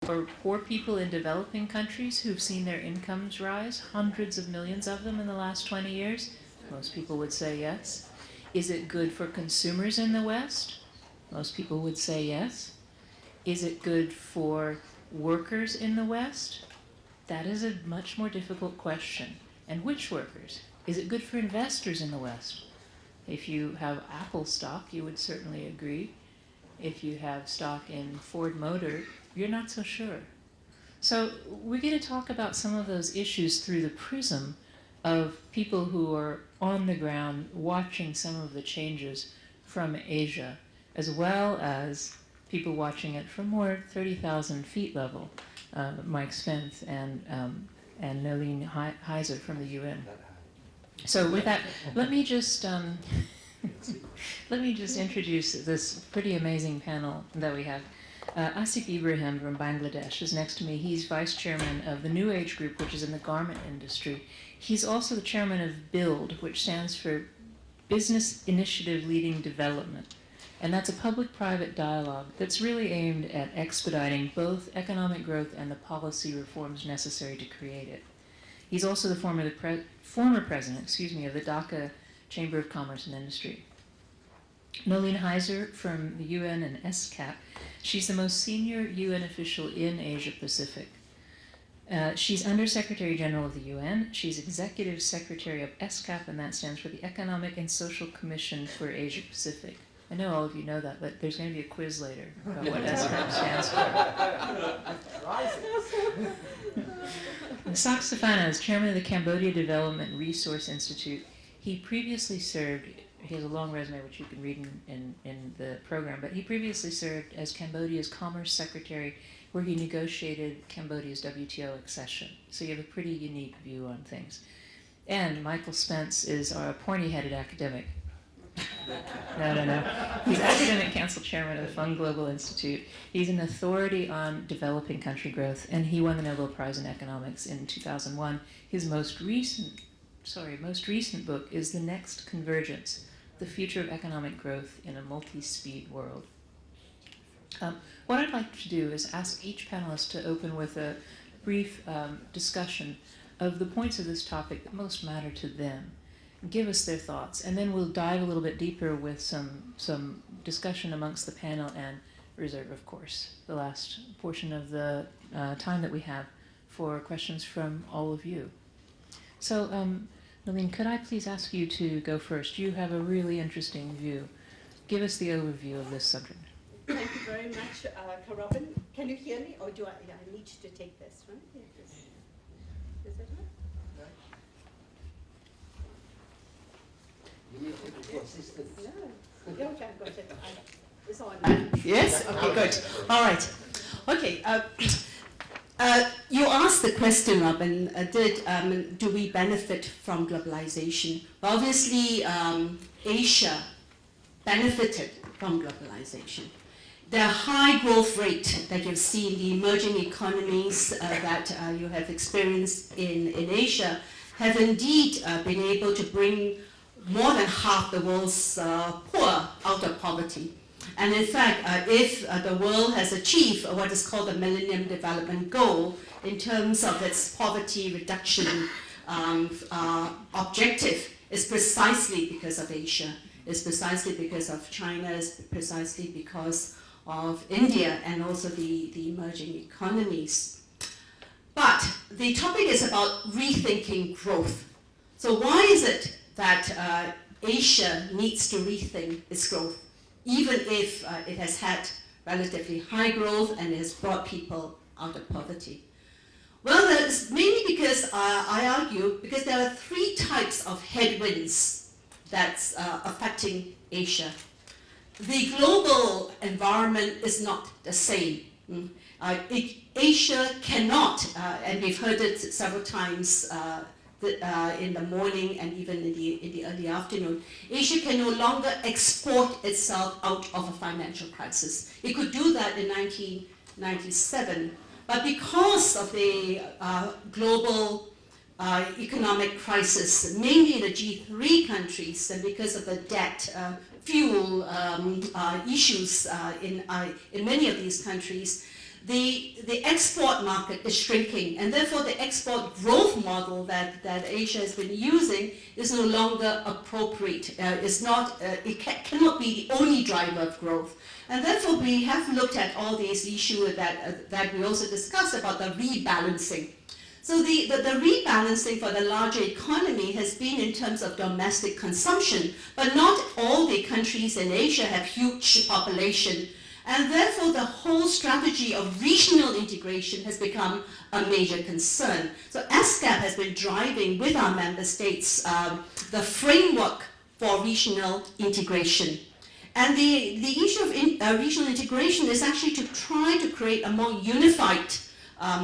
for poor people in developing countries who've seen their incomes rise, hundreds of millions of them in the last 20 years? Most people would say yes. Is it good for consumers in the West? Most people would say yes. Is it good for workers in the West? That is a much more difficult question. And which workers? Is it good for investors in the West? If you have Apple stock, you would certainly agree. If you have stock in Ford Motor, you're not so sure. So we're going to talk about some of those issues through the prism of people who are on the ground watching some of the changes from Asia, as well as people watching it from more 30,000 feet level, Mike Spence and Nolene Heiser from the UN. So with that, let me just introduce this pretty amazing panel that we have. Asif Ibrahim from Bangladesh is next to me. He's vice chairman of the New Age Group, which is in the garment industry. He's also the chairman of BUILD, which stands for Business Initiative Leading Development. And that's a public-private dialogue that's really aimed at expediting both economic growth and the policy reforms necessary to create it. He's also the former president, of the Dhaka Chamber of Commerce and Industry. Nolene Heiser from the UN and SCAP. She's the most senior UN official in Asia Pacific. She's Under-Secretary General of the UN. She's Executive Secretary of SCAP, and that stands for the Economic and Social Commission for Asia Pacific. I know all of you know that, but there's going to be a quiz later about what SCAP stands for. Sak Safana is chairman of the Cambodia Development Resource Institute. He previously served, he has a long resume which you can read in the program, but he previously served as Cambodia's Commerce Secretary, where he negotiated Cambodia's WTO accession. So you have a pretty unique view on things. And Michael Spence is our pointy-headed academic. No. He's academic council chairman of the Fung Global Institute. He's an authority on developing country growth, and he won the Nobel Prize in Economics in 2001. His most recent book is The Next Convergence, The Future of Economic Growth in a Multi-Speed World. What I'd like to do is ask each panelist to open with a brief discussion of the points of this topic that most matter to them. Give us their thoughts, and then we'll dive a little bit deeper with some discussion amongst the panel and reserve, of course, the last portion of the time that we have for questions from all of you. So, Nolene, could I please ask you to go first? You have a really interesting view. Give us the overview of this subject. Thank you very much, Robin. Can you hear me, or do I need to take this one? Is that right? You need to be consistent. No. Yeah, okay, I've got it. It's on. Yes? Okay, good. All right. Okay. You asked the question, Robin, do we benefit from globalization? Well, obviously, Asia benefited from globalization. The high growth rate that you've seen, the emerging economies that you have experienced in Asia, have indeed been able to bring more than half the world's poor out of poverty. And in fact, if the world has achieved what is called the Millennium Development Goal in terms of its poverty reduction objective, it's precisely because of Asia. It's precisely because of China. It's precisely because of India and also the emerging economies. But the topic is about rethinking growth. So why is it that Asia needs to rethink its growth, even if it has had relatively high growth and it has brought people out of poverty? Well, it's mainly because, I argue, because there are three types of headwinds that's affecting Asia. The global environment is not the same. Asia cannot, and we've heard it several times in the morning and even in the early afternoon, Asia can no longer export itself out of a financial crisis. It could do that in 1997, but because of the global economic crisis, mainly in the G3 countries, and because of the debt, fuel issues in many of these countries, the export market is shrinking, and therefore the export growth model that Asia has been using is no longer appropriate. It cannot be the only driver of growth. And therefore we have looked at all these issues that we also discussed about the rebalancing. So the rebalancing for the larger economy has been in terms of domestic consumption, but not all the countries in Asia have huge population. And therefore the whole strategy of regional integration has become a major concern. So ASCAP has been driving with our member states the framework for regional integration. And the issue of regional integration is actually to try to create a more unified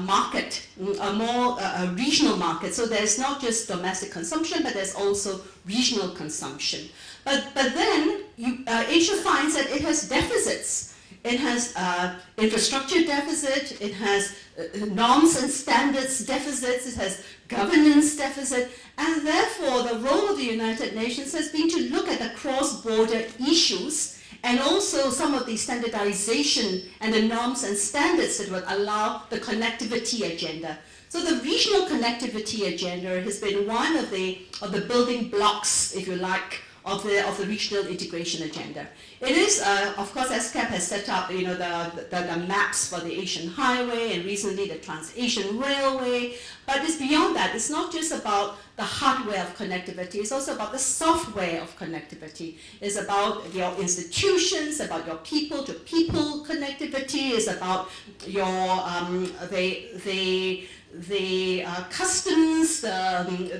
market, a more regional market. So there's not just domestic consumption, but there's also regional consumption. But then Asia finds that it has deficits. It has infrastructure deficit, it has norms and standards deficits, it has governance deficit, and therefore the role of the United Nations has been to look at the cross-border issues and also some of the standardization and the norms and standards that would allow the connectivity agenda. So the regional connectivity agenda has been one of the building blocks, if you like, of the regional integration agenda. It is, of course, ASCAP has set up, the maps for the Asian Highway and recently the Trans-Asian Railway. But it's beyond that. It's not just about the hardware of connectivity. It's also about the software of connectivity. It's about your institutions, about your people-to-people connectivity. It's about your the customs,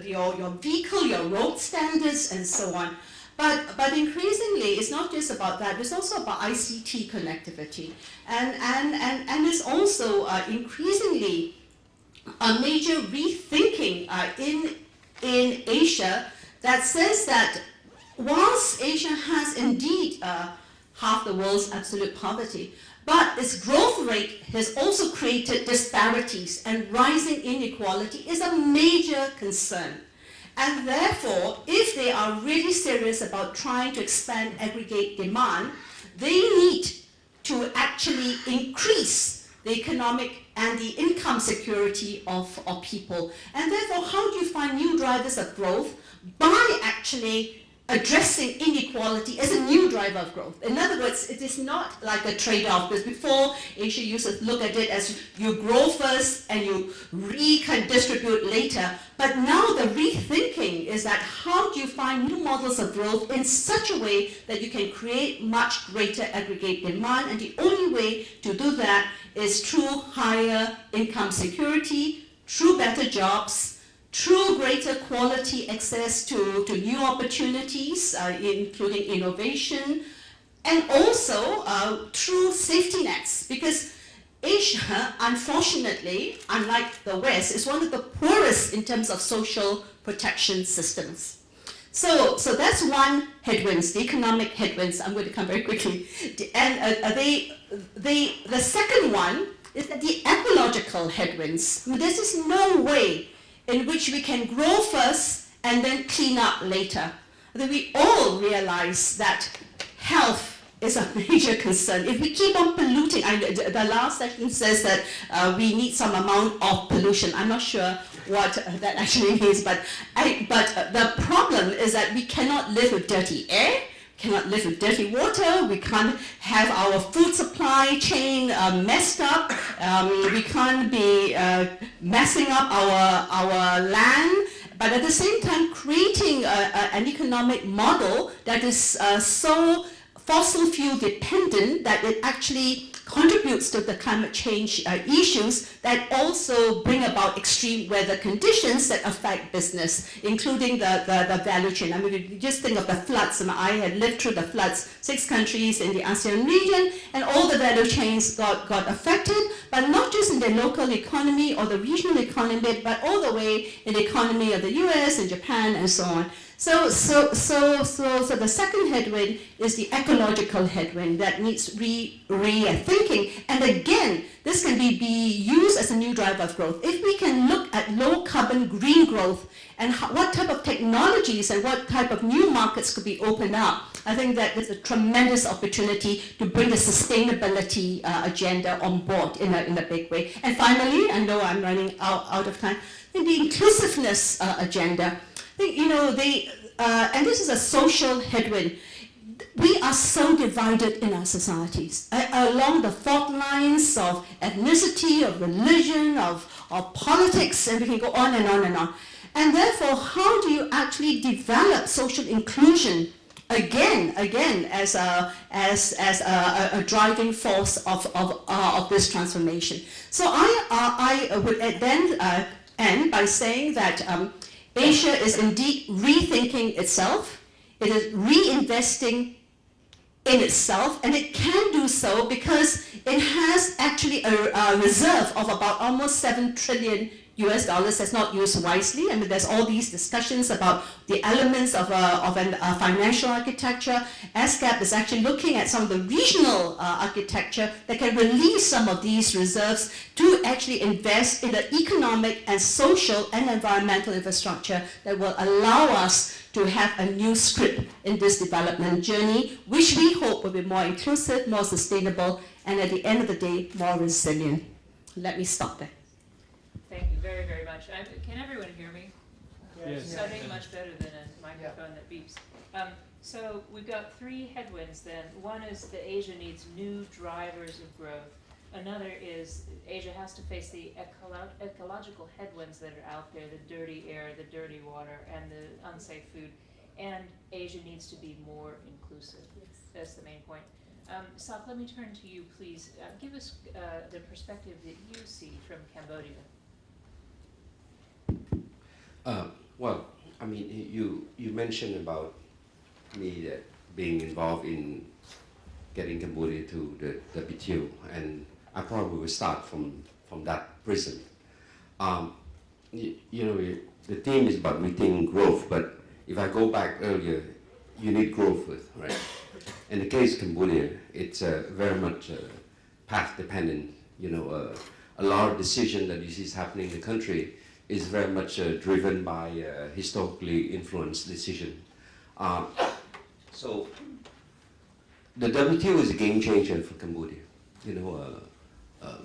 your vehicle, your road standards, and so on. But increasingly, it's not just about that. It's also about ICT connectivity, and it's also increasingly a major rethinking in Asia that says that whilst Asia has indeed half the world's absolute poverty, but its growth rate has also created disparities, and rising inequality is a major concern. And therefore, if they are really serious about trying to expand aggregate demand, they need to actually increase the economic and the income security of people. And therefore, how do you find new drivers of growth? By actually addressing inequality as a new driver of growth. In other words, it is not like a trade-off, because before Asia used to look at it as you grow first and you redistribute later. But now the rethinking is that how do you find new models of growth in such a way that you can create much greater aggregate demand, and the only way to do that is through higher income security, through better jobs, through greater quality access to new opportunities, including innovation, and also through safety nets, because Asia, unfortunately, unlike the West, is one of the poorest in terms of social protection systems. So that's one headwinds, the economic headwinds. I'm going to come very quickly. And the second one is that the ecological headwinds. This is no way in which we can grow first and then clean up later. I think we all realize that health is a major concern. If we keep on polluting, the last section says that we need some amount of pollution. I'm not sure what that actually means, but the problem is that we cannot live with dirty air, cannot live with dirty water, we can't have our food supply chain messed up, we can't be messing up our land, but at the same time creating an economic model that is so fossil fuel dependent that it actually contributes to the climate change issues that also bring about extreme weather conditions that affect business, including the value chain. I mean, you just think of the floods. I had lived through the floods, 6 countries in the ASEAN region, and all the value chains got affected, but not just in the local economy or the regional economy, but all the way in the economy of the US and Japan and so on. So the second headwind is the ecological headwind that needs rethinking. And again, this can be used as a new driver of growth. If we can look at low carbon green growth and what type of technologies and what type of new markets could be opened up, I think that there's a tremendous opportunity to bring the sustainability agenda on board in a big way. And finally, I know I'm running out of time, in the inclusiveness agenda. And this is a social headwind. We are so divided in our societies along the fault lines of ethnicity, of religion, of politics, and we can go on and on and on. And therefore, how do you actually develop social inclusion again as a driving force of this transformation? So I would then end by saying that Asia is indeed rethinking itself. It is reinvesting in itself, and it can do so because it has actually a reserve of about almost $7 trillion that's not used wisely. I mean, there's all these discussions about the elements of a financial architecture. ASCAP is actually looking at some of the regional architecture that can release some of these reserves to actually invest in the economic and social and environmental infrastructure that will allow us to have a new script in this development journey, which we hope will be more inclusive, more sustainable, and at the end of the day, more resilient. Let me stop there. Thank you very, very much. Can everyone hear me? Yes. Sounding much better than a microphone that beeps. So we've got three headwinds then. One is that Asia needs new drivers of growth. Another is Asia has to face the ecological headwinds that are out there, the dirty air, the dirty water, and the unsafe food. And Asia needs to be more inclusive. Yes. That's the main point. Sok, let me turn to you, please. Give us the perspective that you see from Cambodia. Well, I mean, you mentioned about me being involved in getting Cambodia to the WTO, and I probably will start from that prism. The theme is about rethinking growth, but if I go back earlier, you need growth first, right? In the case of Cambodia, it's very much path dependent. A lot of decision that you see is happening in the country is very much driven by historically influenced decision. So the WTO is a game changer for Cambodia.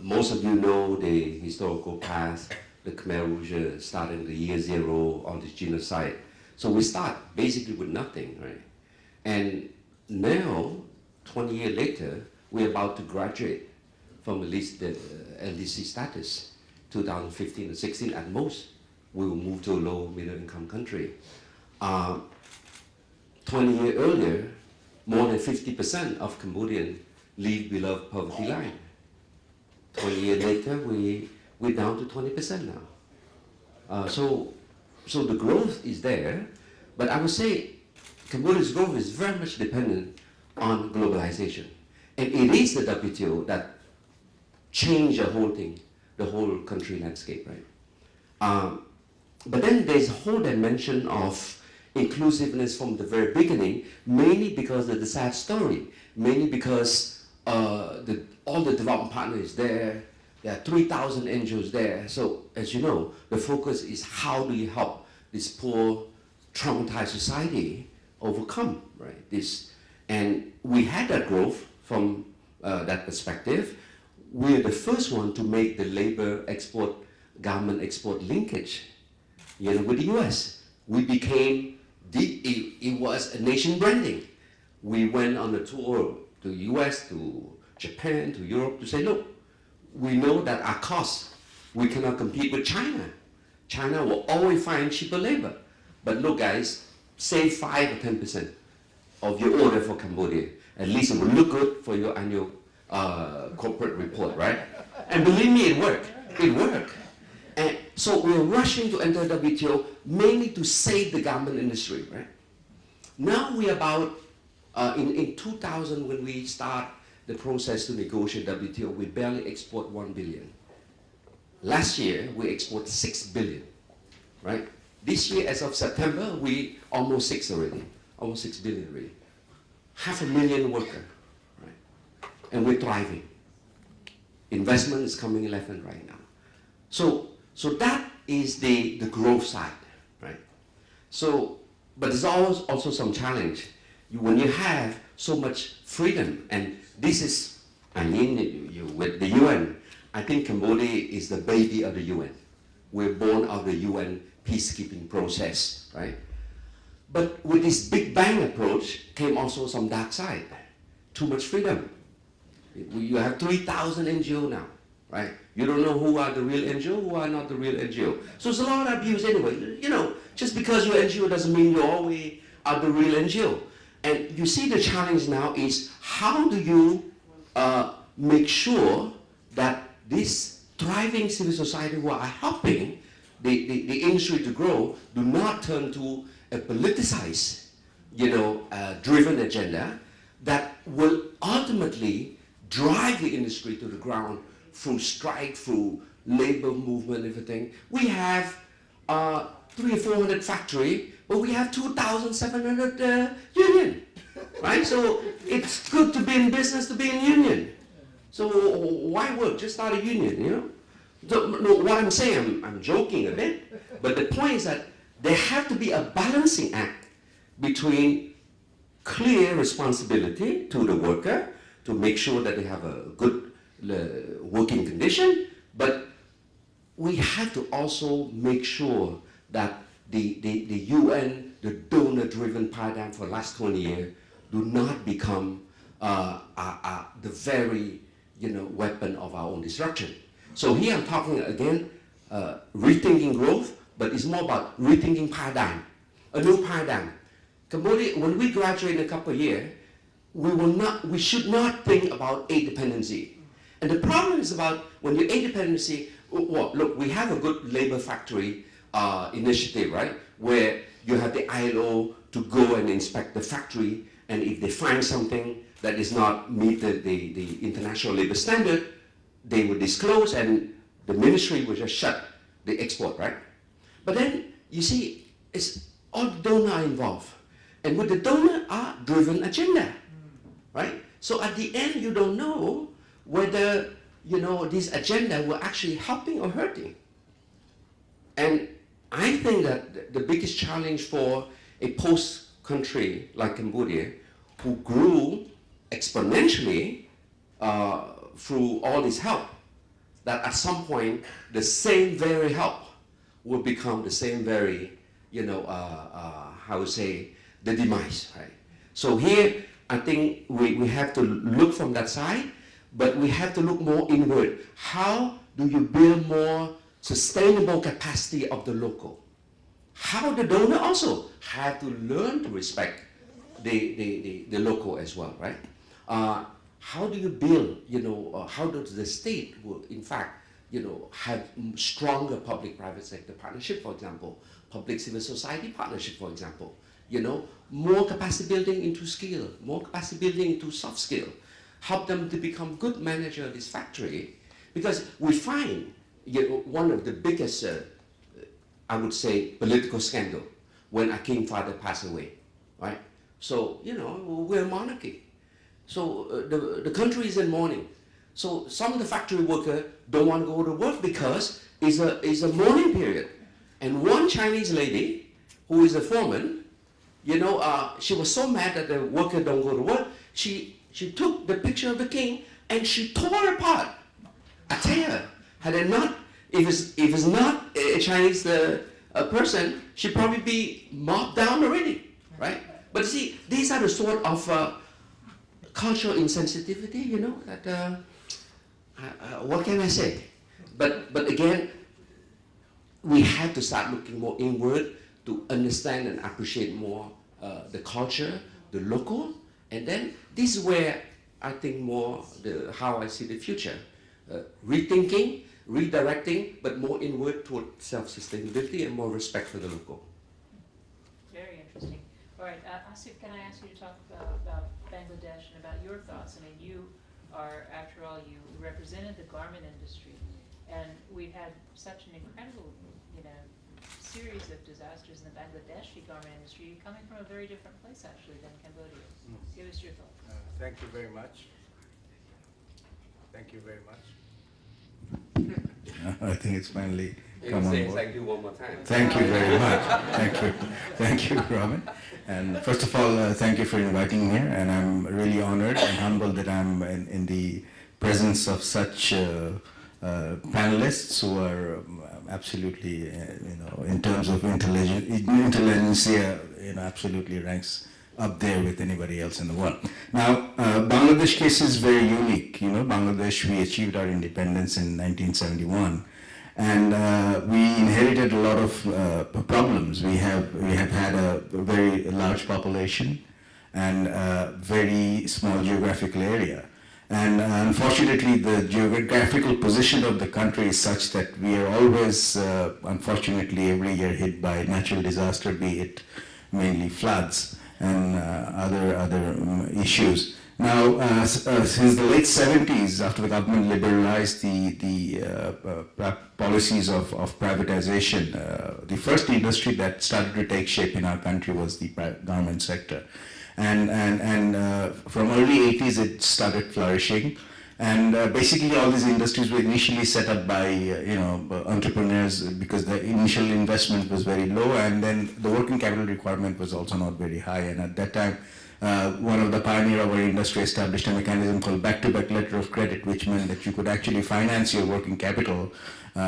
Most of you know the historical past, the Khmer Rouge starting the year zero on this genocide. So we start basically with nothing, right? And now, 20 years later, we're about to graduate from at least the LDC status. 2015 or 16 at most, we will move to a low middle income country. 20 years earlier, more than 50% of Cambodians live below poverty line. 20 years later, we're down to 20% now. So the growth is there, but I would say Cambodia's growth is very much dependent on globalization. And it is the WTO that changed the whole thing, the whole country landscape, right? But then there's a whole dimension of inclusiveness from the very beginning, mainly because of the sad story, mainly because all the development partners there are 3,000 NGOs there. So as you know, the focus is how do you help this poor, traumatized society overcome, right? And we had that growth from that perspective. We're the first one to make the labor export, government export linkage, with the US. We became, it was a nation branding. We went on a tour to US, to Japan, to Europe to say, look, we know that our costs, we cannot compete with China. China will always find cheaper labor. But look guys, save 5 or 10% of your order for Cambodia. At least it will look good for your annual corporate report, right? And believe me, it worked. It worked. And so we're rushing to enter WTO mainly to save the garment industry, right? Now we're about, in 2000 when we start the process to negotiate WTO, we barely export 1 billion. Last year, we export 6 billion, right? This year, as of September, we almost 6 already, almost 6 billion already. 500,000 workers, right? And we're thriving. Investment is coming left and right now. So that is the growth side, right? So, but there's always also some challenge. When you have so much freedom, and this is, I mean, with the UN, I think Cambodia is the baby of the UN. We're born of the UN peacekeeping process, right? But with this Big Bang approach came also some dark side. Too much freedom. You have 3,000 NGO now, right? You don't know who are the real NGO, who are not the real NGO. So there's a lot of abuse anyway. You know, just because you're NGO doesn't mean you always are the real NGO. And you see the challenge now is how do you make sure that this thriving civil society who are helping the industry to grow do not turn to a politicized, driven agenda that will ultimately drive the industry to the ground through strike, through labor movement, everything. We have 300 or 400 factory, but we have 2,700 union, right? So it's good to be in business, to be in union. So why work? Just start a union, you know? No, what I'm saying, I'm joking a bit, but the point is that there have to be a balancing act between clear responsibility to the worker to make sure that they have a good working condition, but we have to also make sure that the UN, the donor-driven paradigm for the last 20 years, do not become the very weapon of our own destruction. So here I'm talking again, rethinking growth, but it's more about rethinking paradigm, a new paradigm. Cambodia, when we graduate in a couple of years, we should not think about aid dependency. And the problem is about when you aid dependency, well, look, we have a good labor factory initiative, right? Where you have the ILO to go and inspect the factory, and if they find something that is not meet the international labor standard, they will disclose and the ministry will just shut the export, right? But then, you see, it's all the donors are involved. And with the donor are driven agenda, right? So at the end, you don't know whether, this agenda will actually helping or hurting. And I think that the biggest challenge for a post-country like Cambodia, who grew exponentially through all this help, that at some point, the same very help will become the same very, the demise, right? So here, I think we have to look from that side, but we have to look more inward. How do you build more sustainable capacity of the local? How the donor also have to learn to respect the local as well, right? How do you build, how does the state will, in fact, have stronger public-private sector partnership, for example, public civil society partnership, for example, more capacity building into skill, more capacity building into soft skill, help them to become good manager of this factory, because we find one of the biggest, I would say, political scandal when our king father passed away, right? So, we're a monarchy. So the country is in mourning. So some of the factory workers don't want to go to work because it's a mourning period. And one Chinese lady, who is a foreman, she was so mad that the worker don't go to work, she took the picture of the king and she tore it apart. I tell you, had it not, if it's not a Chinese person, she'd probably be mobbed down already, right? But see, these are the sort of cultural insensitivity, that, what can I say? But again, we have to start looking more inward to understand and appreciate more the culture, the local, and then this is where I think more how I see the future. Rethinking, redirecting, but more inward toward self-sustainability and more respect for the local. Very interesting. All right, Asif, can I ask you to talk about Bangladesh and about your thoughts? I mean, you are, after all, you represented the garment industry, and we've had such an incredible, series of disasters in the Bangladeshi garment industry, you're coming from a very different place, actually, than Cambodia. Give us your thoughts. Thank you very much. Thank you very much. I think it's finally You come can on say board. thank you one more time. Thank you very much. Thank you. Thank you, Robin. And first of all, thank you for inviting me here. And I'm really honored and humbled that I'm in the presence of such panelists who are absolutely, in terms of intelligentsia, absolutely ranks up there with anybody else in the world. Now, Bangladesh case is very unique. Bangladesh, we achieved our independence in 1971. And we inherited a lot of problems. We have had a very large population and a very small geographical area. And unfortunately, the geographical position of the country is such that we are always, unfortunately, every year hit by natural disaster, be it mainly floods and other issues. Now, since the late 70s, after the government liberalized the policies of privatization, the first industry that started to take shape in our country was the garment sector. And from early 80s, it started flourishing. And basically, all these industries were initially set up by entrepreneurs because the initial investment was very low, and then the working capital requirement was also not very high. And at that time, one of the pioneers of our industry established a mechanism called back-to-back letter of credit, which meant that you could actually finance your working capital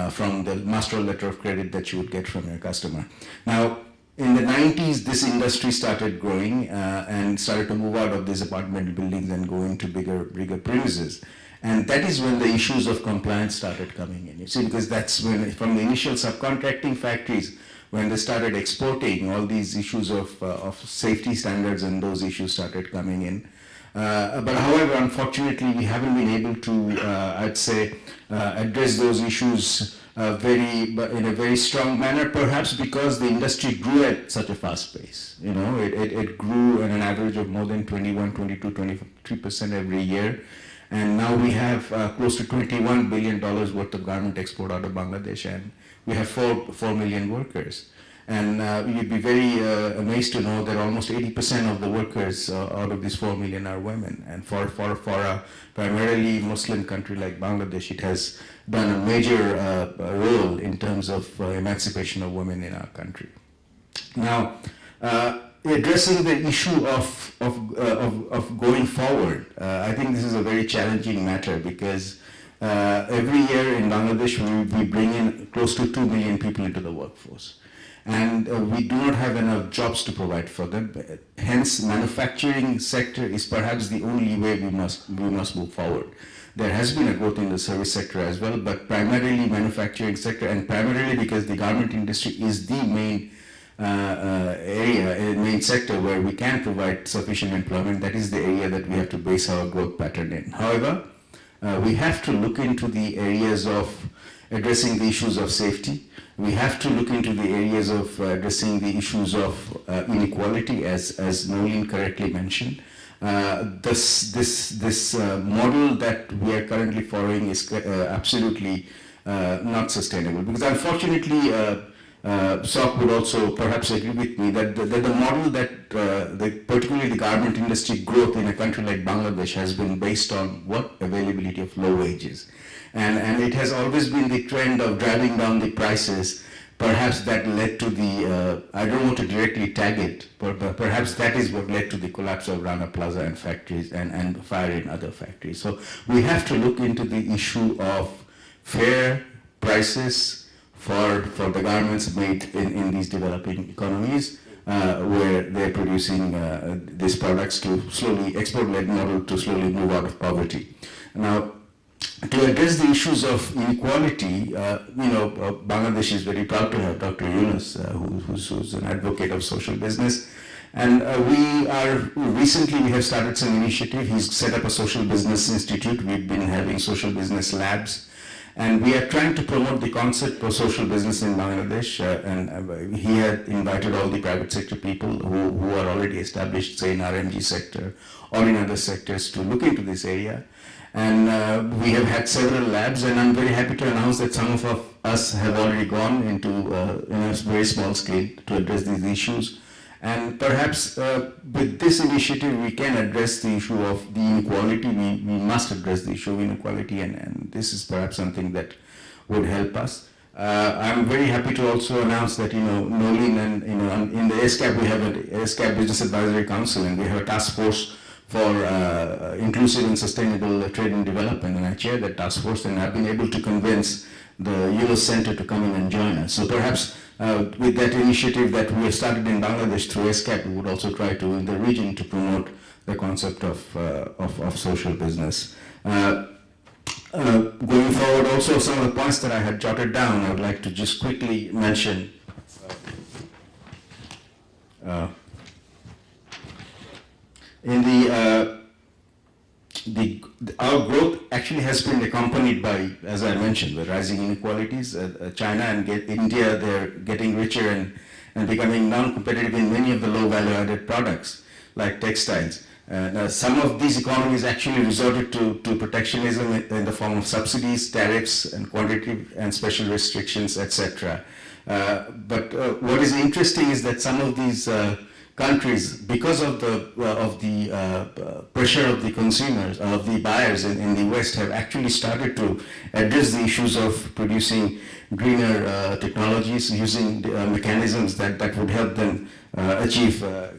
from the master letter of credit that you would get from your customer. Now, in the 90s, this industry started growing and started to move out of these apartment buildings and go into bigger premises. And that is when the issues of compliance started coming in. You see, because that's when, from the initial subcontracting factories, when they started exporting, all these issues of safety standards and those issues started coming in. But however, unfortunately, we haven't been able to, I'd say, address those issues in a very strong manner, perhaps because the industry grew at such a fast pace. It grew at an average of more than 21, 22, 23% every year. And now we have close to $21 billion worth of garment export out of Bangladesh, and we have 4 million workers. And you'd be very amazed to know that almost 80% of the workers out of these 4 million are women. And for a primarily Muslim country like Bangladesh, it has done a major role in terms of emancipation of women in our country. Now, addressing the issue of going forward, I think this is a very challenging matter because every year in Bangladesh we bring in close to 2 million people into the workforce. And we do not have enough jobs to provide for them. Hence, manufacturing sector is perhaps the only way we must move forward. There has been a growth in the service sector as well, but primarily manufacturing sector, and primarily because the garment industry is the main main sector where we can provide sufficient employment. That is the area that we have to base our growth pattern in. However, we have to look into the areas of addressing the issues of safety. We have to look into the areas of addressing the issues of inequality, as Nolin correctly mentioned. This model that we are currently following is absolutely not sustainable, because unfortunately, SOC would also perhaps agree with me that the model that particularly the garment industry growth in a country like Bangladesh has been based on what? Availability of low wages. And it has always been the trend of driving down the prices. Perhaps that led to the, I don't want to directly tag it, but perhaps that is what led to the collapse of Rana Plaza and factories and fire in other factories. So we have to look into the issue of fair prices for the garments made in these developing economies, where they're producing these products to slowly, export-led model to slowly move out of poverty. Now, to address the issues of inequality, Bangladesh is very proud to have Dr. Yunus, who's an advocate of social business. And recently we have started some initiative. He's set up a social business institute. We've been having social business labs. And we are trying to promote the concept of social business in Bangladesh. And he had invited all the private sector people who are already established, say in RMG sector or in other sectors, to look into this area. And we have had several labs, and I'm very happy to announce that some of us have already gone into in a very small scale to address these issues. And perhaps with this initiative, we can address the issue of the inequality. We must address the issue of inequality, and this is perhaps something that would help us. I'm very happy to also announce that, Nolin and, in the SCAP, we have an SCAP Business Advisory Council, and we have a task force for inclusive and sustainable trade and development, and I chair that task force, and I've been able to convince the Yunus Center to come in and join us. So perhaps with that initiative that we have started in Bangladesh through SCAP, we would also try to, in the region, to promote the concept of social business. Going forward, also some of the points that I had jotted down, I would like to just quickly mention. Our growth actually has been accompanied by, as I mentioned, the rising inequalities. China and India, they're getting richer and becoming non-competitive in many of the low value-added products, like textiles. Some of these economies actually resorted to protectionism in the form of subsidies, tariffs, and quantitative and special restrictions, etc. But what is interesting is that some of these countries, because of the pressure of the consumers, of the buyers in the West, have actually started to address the issues of producing greener technologies, using mechanisms that would help them achieve the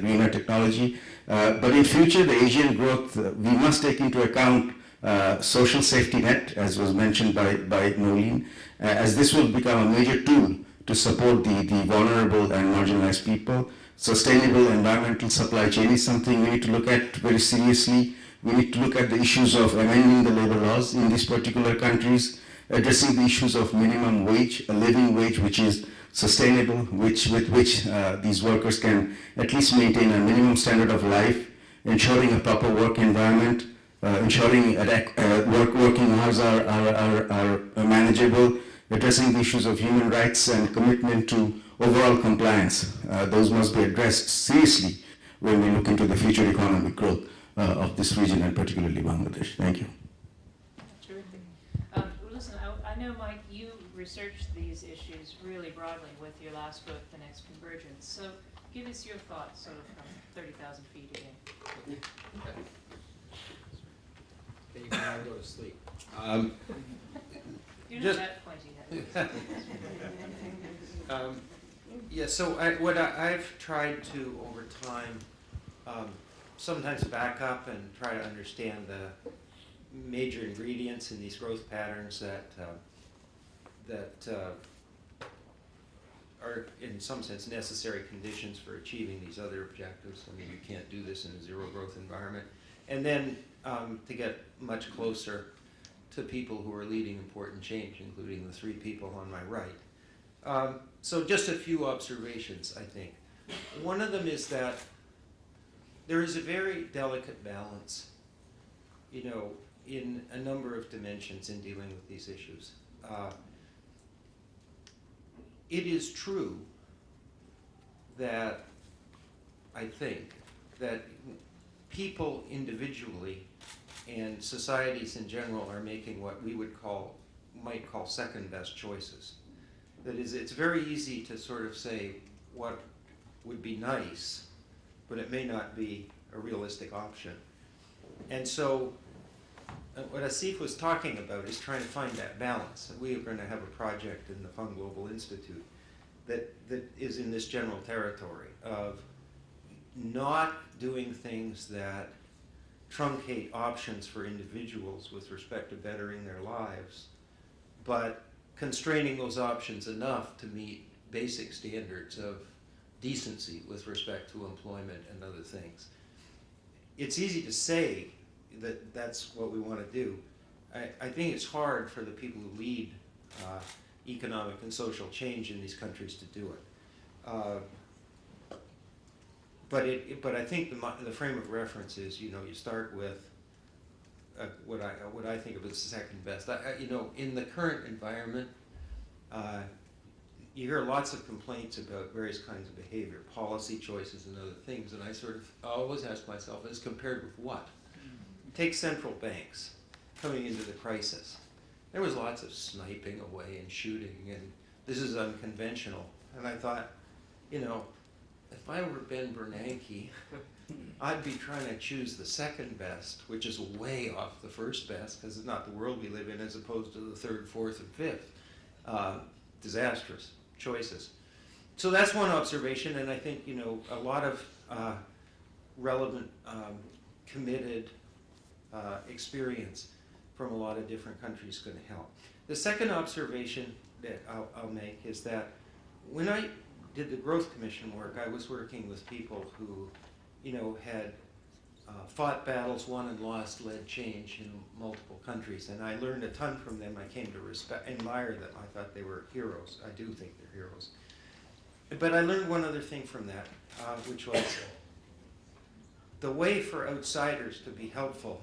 greener technology. But in future, the Asian growth, we must take into account social safety net, as was mentioned by Nolin, as this will become a major tool to support the vulnerable and marginalized people. Sustainable environmental supply chain is something we need to look at very seriously. We need to look at the issues of amending the labor laws in these particular countries, addressing the issues of minimum wage, a living wage which is sustainable, with which these workers can at least maintain a minimum standard of life, ensuring a proper work environment, ensuring working hours are manageable, addressing the issues of human rights and commitment to overall compliance. Those must be addressed seriously when we look into the future economic growth of this region, and particularly Bangladesh. Thank you. Terrific. Listen, I know, Mike, you researched these issues really broadly with your last book, The Next Convergence. So give us your thoughts sort of from 30,000 feet again. You can all go to sleep. You're not that pointy headed. Yeah, so what I've tried to, over time, sometimes back up and try to understand the major ingredients in these growth patterns that are, in some sense, necessary conditions for achieving these other objectives. I mean, you can't do this in a zero growth environment. And then to get much closer to people who are leading important change, including the three people on my right. So just a few observations, I think. One of them is that there is a very delicate balance, in a number of dimensions in dealing with these issues. It is true that I think that people individually and societies in general are making what we might call second best choices. That is, it's very easy to sort of say what would be nice, but it may not be a realistic option. And so what Asif was talking about is trying to find that balance. We are going to have a project in the Fung Global Institute that is in this general territory of not doing things that truncate options for individuals with respect to bettering their lives, but constraining those options enough to meet basic standards of decency with respect to employment and other things. It's easy to say that that's what we want to do. I think it's hard for the people who lead economic and social change in these countries to do it. But I think the frame of reference is, you start with what I think of as the second best. In the current environment, you hear lots of complaints about various kinds of behavior, policy choices and other things, and I sort of always ask myself, as compared with what? take central banks coming into the crisis. There was lots of sniping away and shooting, and this is unconventional. And I thought, you know, if I were Ben Bernanke, I'd be trying to choose the second best, which is way off the first best, because it's not the world we live in, as opposed to the third, fourth, and fifth. Disastrous choices. So that's one observation, and I think, you know, a lot of relevant, committed experience from a lot of different countries is going to help. The second observation that I'll make is that when I did the Growth Commission work, I was working with people who, you know, had fought battles, won and lost, led change in multiple countries, and I learned a ton from them. I came to admire them. I thought they were heroes. I do think they're heroes. But I learned one other thing from that, which was the way for outsiders to be helpful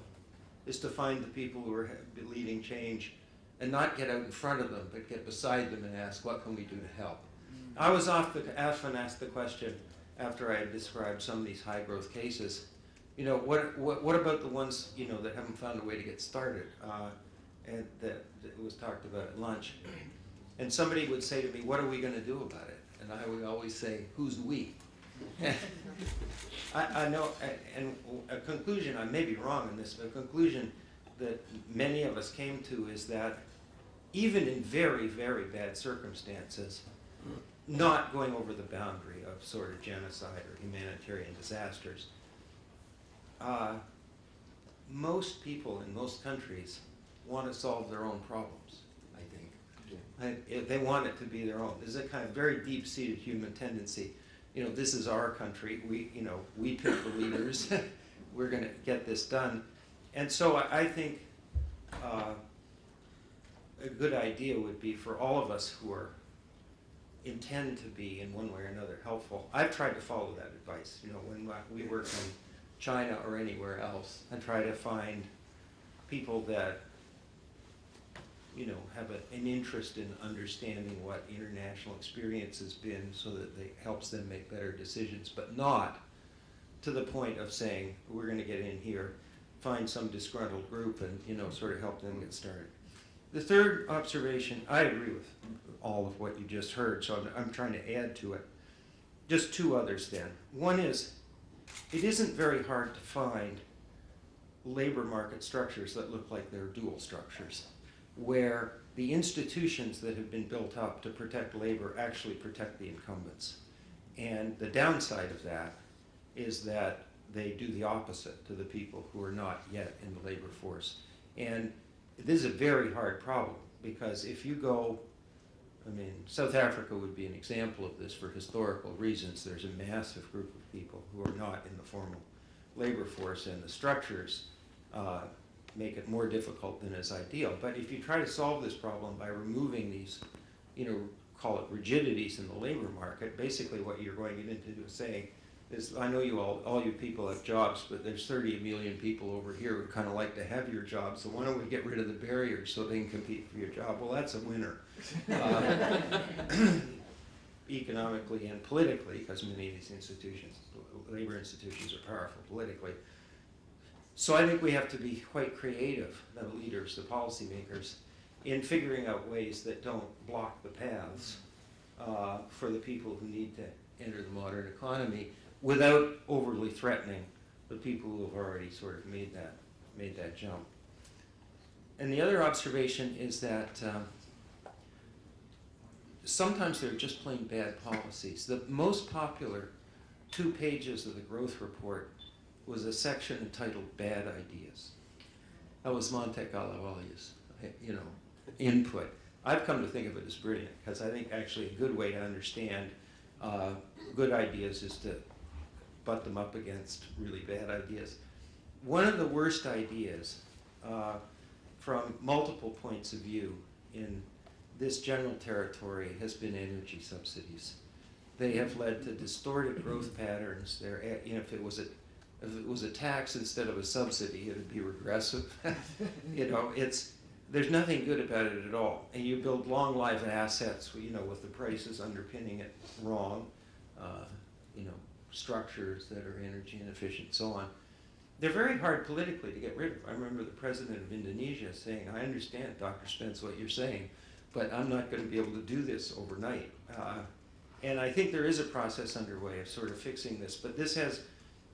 is to find the people who are leading change and not get out in front of them, but get beside them and ask, what can we do to help? I was often asked the question after I had described some of these high growth cases, you know, what about the ones, you know, that haven't found a way to get started? And that was talked about at lunch. And somebody would say to me, what are we going to do about it? And I would always say, who's we? I know, and a conclusion, I may be wrong in this, but a conclusion that many of us came to is that even in very, very bad circumstances, not going over the boundary of sort of genocide or humanitarian disasters, most people in most countries want to solve their own problems, I think. They want it to be their own. There's a kind of very deep-seated human tendency. You know, this is our country. We pick the leaders. We're going to get this done. And so I think a good idea would be for all of us who intend to be in one way or another helpful. I've tried to follow that advice. You know, when we work in China or anywhere else, and try to find people that, you know, have an interest in understanding what international experience has been so that it helps them make better decisions, but not to the point of saying, we're going to get in here, find some disgruntled group and, you know, sort of help them get started. The third observation, I agree with all of what you just heard, so I'm trying to add to it. Just two others then. One is, it isn't very hard to find labor market structures that look like they're dual structures, where the institutions that have been built up to protect labor actually protect the incumbents. And the downside of that is that they do the opposite to the people who are not yet in the labor force. And this is a very hard problem, because if you go, I mean, South Africa would be an example of this for historical reasons. There's a massive group of people who are not in the formal labor force, and the structures make it more difficult than is ideal. But if you try to solve this problem by removing these, you know, call it rigidities in the labor market, basically what you're going into saying is, I know you all you people have jobs, but there's 30 million people over here who kind of like to have your job, so why don't we get rid of the barriers so they can compete for your job? Well, that's a winner. Economically and politically, because many of these institutions, labor institutions, are powerful politically. So I think we have to be quite creative, the leaders, the policymakers, in figuring out ways that don't block the paths for the people who need to enter the modern economy, without overly threatening the people who have already sort of made that jump. And the other observation is that sometimes they're just plain bad policies. The most popular 2 pages of the growth report was a section entitled Bad Ideas. That was Monte Carlo's, you know, input. I've come to think of it as brilliant, because I think actually a good way to understand good ideas is to butt them up against really bad ideas. One of the worst ideas from multiple points of view in this general territory has been energy subsidies. They have led to distorted growth patterns. You know, if it was a tax instead of a subsidy, it would be regressive. You know, there's nothing good about it at all. And you build long-lived assets, you know, with the prices underpinning it wrong, you know, structures that are energy inefficient, so on. they're very hard politically to get rid of. I remember the president of Indonesia saying, I understand, Dr. Spence, what you're saying, but I'm not going to be able to do this overnight. And I think there is a process underway of sort of fixing this, but this has,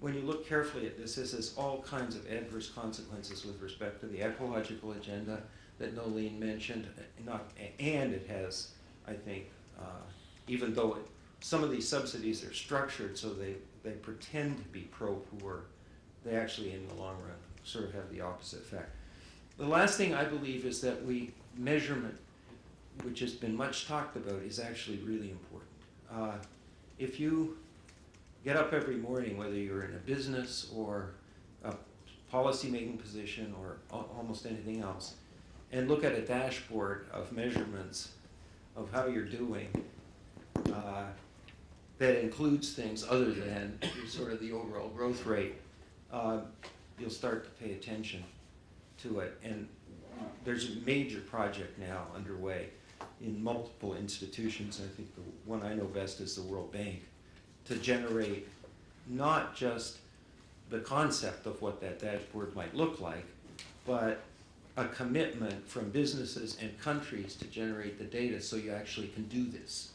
when you look carefully at this, this has all kinds of adverse consequences with respect to the ecological agenda that Nolene mentioned, and it has, I think, even though some of these subsidies are structured so they pretend to be pro-poor, they actually, in the long run, sort of have the opposite effect. The last thing I believe is that measurement, which has been much talked about, is actually really important. If you get up every morning, whether you're in a business or a policy-making position or almost anything else, and look at a dashboard of measurements of how you're doing, that includes things other than sort of the overall growth rate, you'll start to pay attention to it. And there's a major project now underway in multiple institutions. I think the one I know best is the World Bank, to generate not just the concept of what that dashboard might look like, but a commitment from businesses and countries to generate the data so you actually can do this.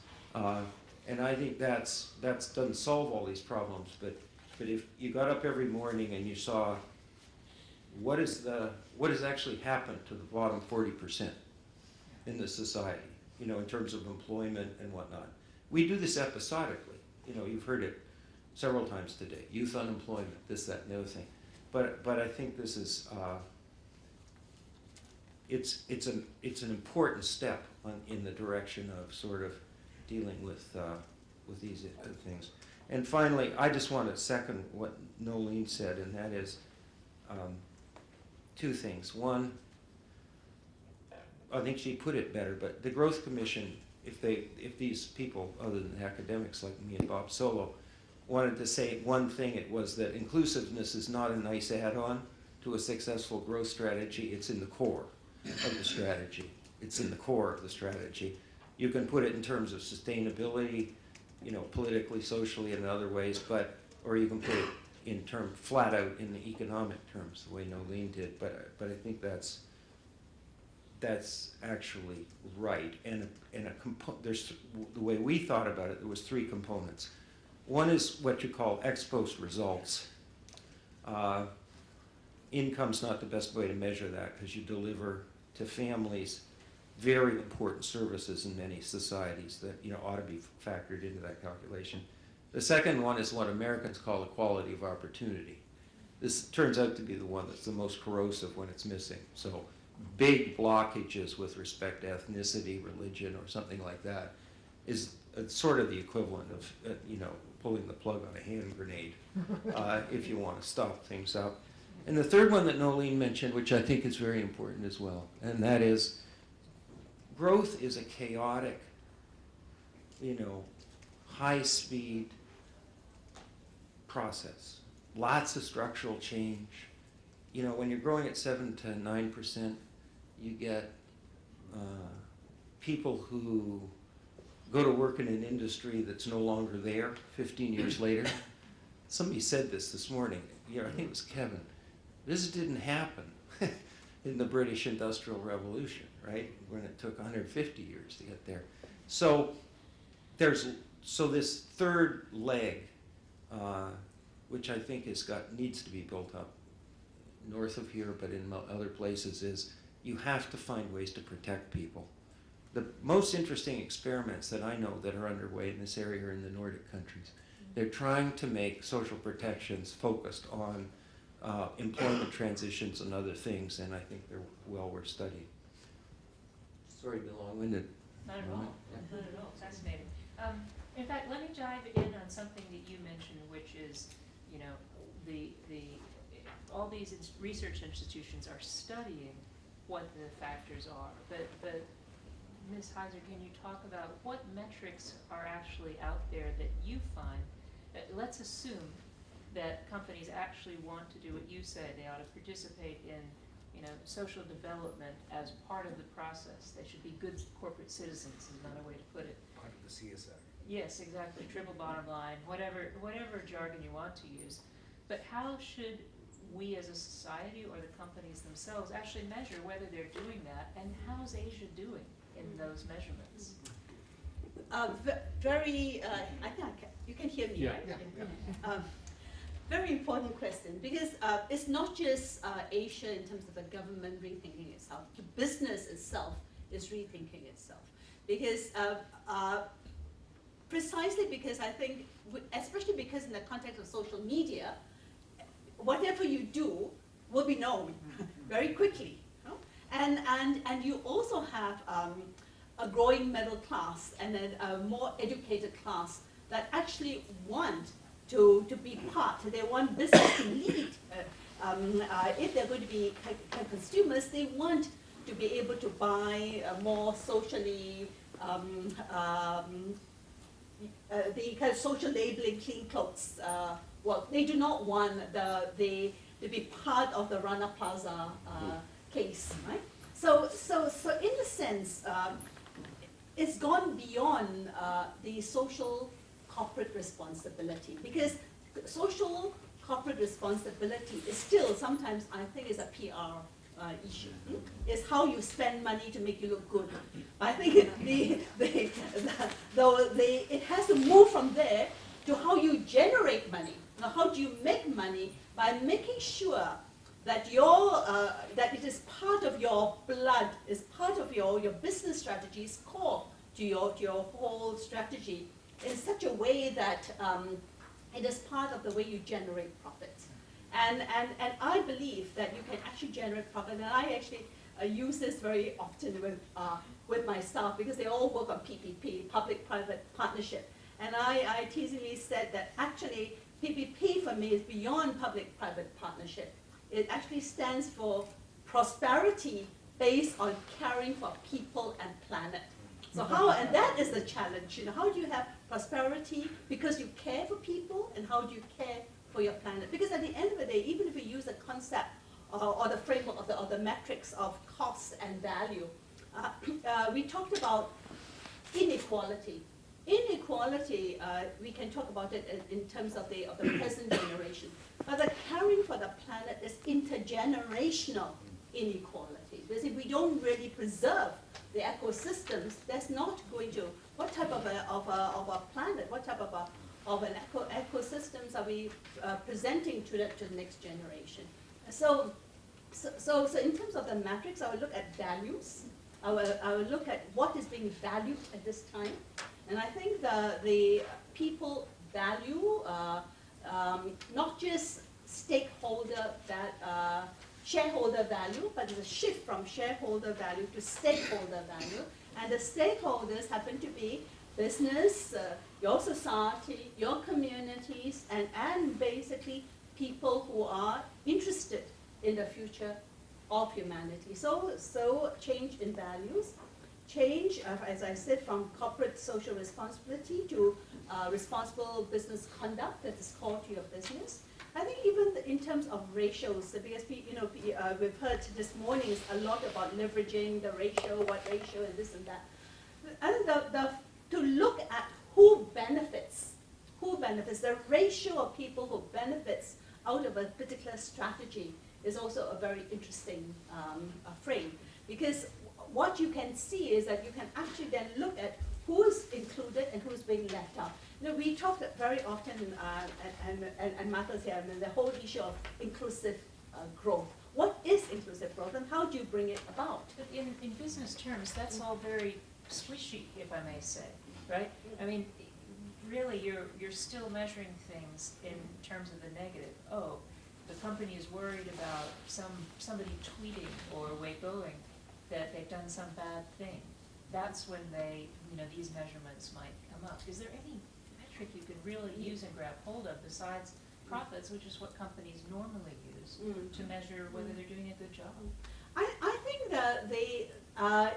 And I think that doesn't solve all these problems, but if you got up every morning and you saw what has actually happened to the bottom 40% in the society, you know, in terms of employment and whatnot. We do this episodically. You know, you've heard it several times today. Youth unemployment, this, that, and the other thing. But I think this is it's an important step in the direction of sort of dealing with these things. And finally, I just want to second what Nolene said, and that is two things. One, I think she put it better, but the Growth Commission, if these people, other than academics like me and Bob Solo, wanted to say one thing, it was that inclusiveness is not a nice add-on to a successful growth strategy. It's in the core of the strategy. It's in the core of the strategy. You can put it in terms of sustainability, you know, politically, socially, and in other ways, or you can put it in flat out in the economic terms, the way Nolene did. But I think that's actually right. And there's the way we thought about it. There was three components. One is what you call ex post results. Income's not the best way to measure that because you deliver to families very important services in many societies that, you know, ought to be factored into that calculation. The second one is what Americans call equality of opportunity. This turns out to be the one that's the most corrosive when it's missing. So big blockages with respect to ethnicity, religion, or something like that is sort of the equivalent of, you know, pulling the plug on a hand grenade if you want to stop things up. And the third one that Nolene mentioned, which I think is very important as well, and that is growth is a chaotic, you know, high-speed process. Lots of structural change. You know, when you're growing at 7 to 9%, you get people who go to work in an industry that's no longer there 15 years later. Somebody said this morning. You know, I think it was Kevin. This didn't happen in the British Industrial Revolution, right? When it took 150 years to get there. So this third leg, which I think needs to be built up north of here, but in other places, is you have to find ways to protect people. The most interesting experiments that I know that are underway in this area are in the Nordic countries. They're trying to make social protections focused on employment transitions and other things, and I think they're well worth studying. Sorry to be long-winded. Not at all. Not at all. Fascinating. In fact, let me dive in on something that you mentioned, which is, you know, all these research institutions are studying what the factors are. But Ms. Heiser, can you talk about what metrics are actually out there that you find? Let's assume that companies actually want to do what you say. They ought to participate in, you know, social development as part of the process. They should be good corporate citizens, is another way to put it. Part of the CSR. Yes, exactly. Triple bottom line, whatever jargon you want to use. But how should we as a society or the companies themselves actually measure whether they're doing that, and how's Asia doing in those measurements? I think you can hear me, right? Yeah. Very important question, because it's not just Asia in terms of the government rethinking itself. The business itself is rethinking itself. Because precisely because I think, especially because in the context of social media, whatever you do will be known very quickly. You know? And you also have a growing middle class and then a more educated class that actually want to be part. They want business to lead. If they're going to be consumers, they want to be able to buy more socially, the kind of social labeling, clean clothes. Well, they do not want to be part of the Rana Plaza case, right? So in a sense, it's gone beyond the social corporate responsibility, because social corporate responsibility is still sometimes, I think, is a PR issue. It's how you spend money to make you look good. I think it has to move from there to how you generate money. Now, how do you make money? By making sure that that it is part of your blood, is part of your business strategy, is core to your whole strategy, in such a way that it is part of the way you generate profits. And I believe that you can actually generate profit, and I actually use this very often with my staff, because they all work on PPP, public-private partnership. And I teasingly said that actually PPP for me is beyond public-private partnership. It actually stands for prosperity based on caring for people and planet. So and that is the challenge, you know, how do you have prosperity because you care for people, and how do you care for your planet? Because at the end of the day, even if we use the concept or the framework of the metrics of cost and value, we talked about inequality. Inequality, we can talk about it in terms of the present generation. But the caring for the planet is intergenerational inequality. Because if we don't really preserve the ecosystems, that's not going to, what type of a planet, what type of an ecosystems are we presenting to the next generation? So in terms of the metrics, I would look at values. I would look at what is being valued at this time. And I think the people value not just shareholder value, but there's a shift from shareholder value to stakeholder value. And the stakeholders happen to be business, your society, your communities, and basically people who are interested in the future of humanity. So change in values, change, as I said, from corporate social responsibility to responsible business conduct that is core to your business. I think even in terms of ratios, because we've heard this morning a lot about leveraging the ratio, what ratio, and this and that. I think to look at who benefits, the ratio of people who benefits out of a particular strategy is also a very interesting frame, because what you can see is that you can actually then look at who's included and who's being left out. You know, we talk very often, and Martha's here, the whole issue of inclusive growth. What is inclusive growth, and how do you bring it about? But in business terms, that's all very squishy, if I may say, right? I mean, really, you're still measuring things in terms of the negative. Oh, the company is worried about somebody tweeting or Weiboing that they've done some bad thing. That's when these measurements might come up. Is there any metric you can really use and grab hold of besides profits, which is what companies normally use to measure whether they're doing a good job? I think that